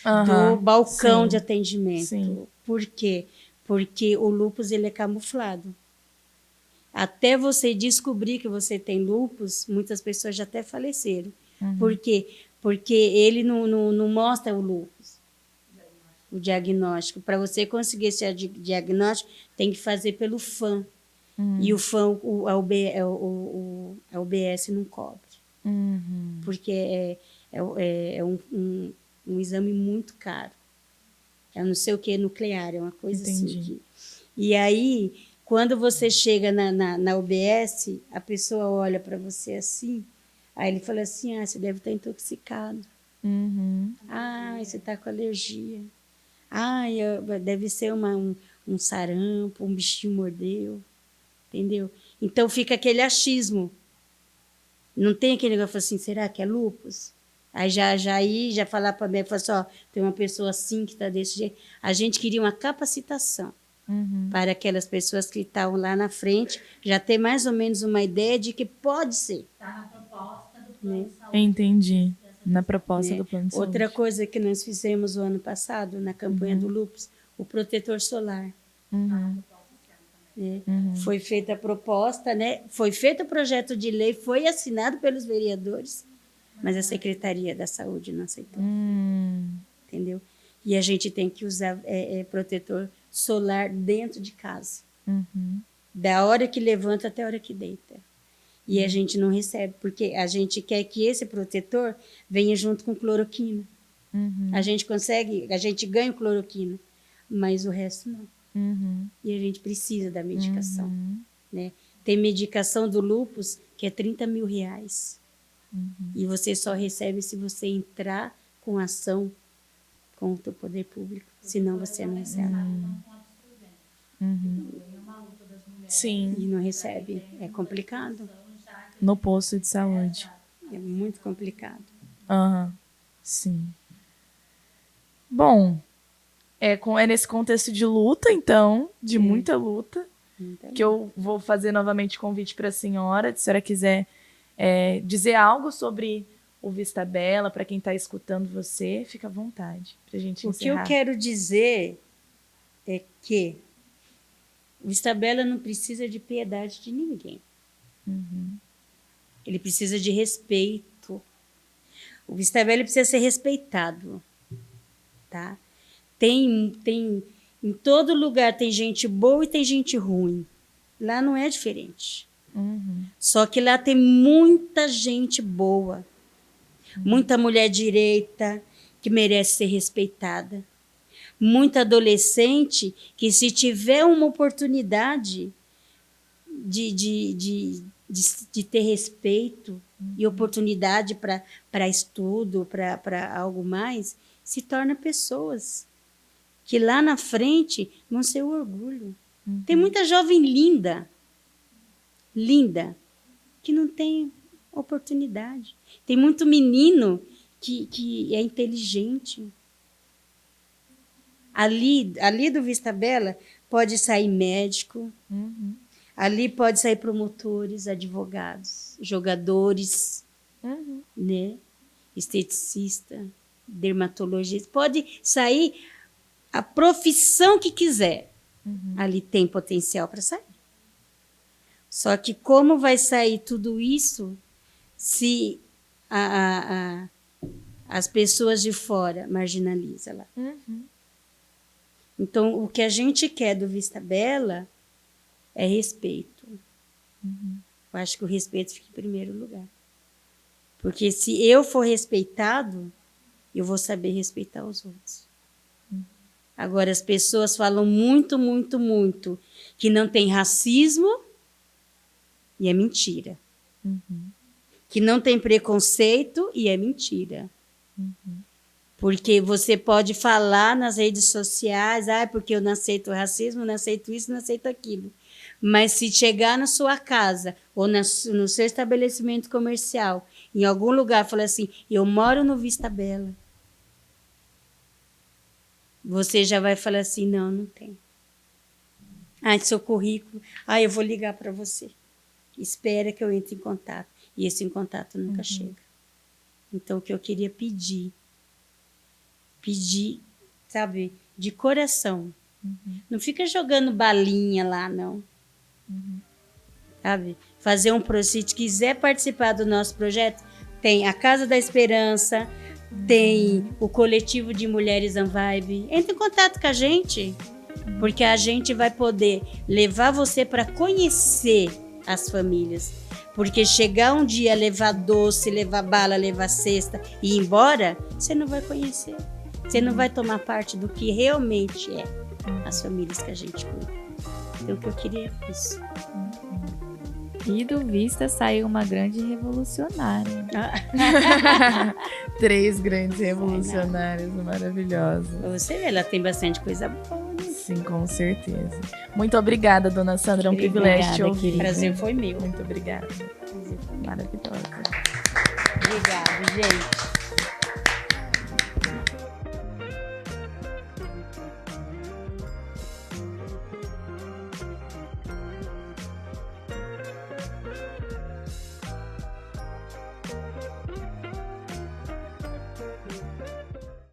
do balcão de atendimento. Sim. Por quê? Porque o lúpus ele é camuflado. Até você descobrir que você tem lúpus, muitas pessoas já até faleceram. Por quê? Porque ele não mostra o lúpus, o diagnóstico. Para você conseguir esse diagnóstico, tem que fazer pelo FAM. E o FAM, a UBS não cobre. Porque é um exame muito caro. É não sei o que nuclear, é uma coisa assim. E aí, quando você chega na UBS, a pessoa olha para você assim, aí ele fala assim, você deve estar intoxicado. Você está com alergia. Deve ser um sarampo, um bichinho mordeu. Entendeu? Então, fica aquele achismo. Não tem aquele negócio assim, será que é lúpus? Aí já falar para mim, falar assim, tem uma pessoa assim que está desse jeito. A gente queria uma capacitação para aquelas pessoas que estavam lá na frente, já ter mais ou menos uma ideia de que pode ser. Está na proposta do plano de saúde. Entendi. Na proposta do plano de saúde. Outra coisa que nós fizemos o ano passado, na campanha do lúpus, o protetor solar. Foi feita a proposta, né? Foi feito o projeto de lei, foi assinado pelos vereadores, mas a Secretaria da Saúde não aceitou. Entendeu? E a gente tem que usar protetor solar dentro de casa. Da hora que levanta até a hora que deita. E a gente não recebe, porque a gente quer que esse protetor venha junto com cloroquina. A gente ganha o cloroquina, mas o resto não. E a gente precisa da medicação. Né? Tem medicação do lúpus que é R$30 mil. E você só recebe se você entrar com ação com o teu poder público. Senão você não recebe. Sim. E não recebe. É complicado. No posto de saúde. É muito complicado. Sim. Bom, é nesse contexto de luta, então, de muita luta, que eu vou fazer novamente convite para a senhora, se a senhora quiser dizer algo sobre o Vista Bela, para quem está escutando você, fica à vontade, para a gente encerrar. O que eu quero dizer é que o Vista Bela não precisa de piedade de ninguém. Ele precisa de respeito. O Vista Bela precisa ser respeitado. Tá? Em todo lugar tem gente boa e tem gente ruim. Lá não é diferente. Só que lá tem muita gente boa. Muita mulher direita que merece ser respeitada. Muita adolescente que, se tiver uma oportunidade de ter respeito e oportunidade para estudo, para algo mais, se torna pessoas que lá na frente vão ser o orgulho. Tem muita jovem linda, linda, que não tem oportunidade. Tem muito menino que é inteligente. Ali do Vista Bela pode sair médico, ali pode sair promotores, advogados, jogadores, né? Esteticista, dermatologista. Pode sair a profissão que quiser. Ali tem potencial para sair. Só que como vai sair tudo isso se as pessoas de fora marginalizam lá? Então, o que a gente quer do Vista Bela é respeito. Eu acho que o respeito fica em primeiro lugar. Porque se eu for respeitado, eu vou saber respeitar os outros. Agora, as pessoas falam muito, muito, muito que não tem racismo, e é mentira. Que não tem preconceito, e é mentira. Porque você pode falar nas redes sociais, porque eu não aceito racismo, não aceito isso, não aceito aquilo. Mas se chegar na sua casa ou no seu estabelecimento comercial, em algum lugar, falar assim, eu moro no Vista Bela, você já vai falar assim, não tem. Seu currículo, eu vou ligar para você. Espera que eu entre em contato. E esse contato nunca chega. Então, o que eu queria pedir, sabe, de coração. Não fica jogando balinha lá, não. Sabe? Fazer um processo. Se quiser participar do nosso projeto, tem a Casa da Esperança, tem o Coletivo de Mulheres Anvibe. Entre em contato com a gente, porque a gente vai poder levar você para conhecer as famílias. Porque chegar um dia, levar doce, levar bala, levar cesta e ir embora, você não vai conhecer. Você não vai tomar parte do que realmente é as famílias que a gente cuida. Então, o que eu queria é isso. E do Vista saiu uma grande revolucionária. 3 grandes revolucionárias maravilhosas. Você vê, ela tem bastante coisa boa, né? Sim, com certeza. Muito obrigada, dona Sandra. É um privilégio te ouvir. O prazer foi meu. Muito obrigada. Prazer foi meu. Maravilhosa. Obrigada, gente.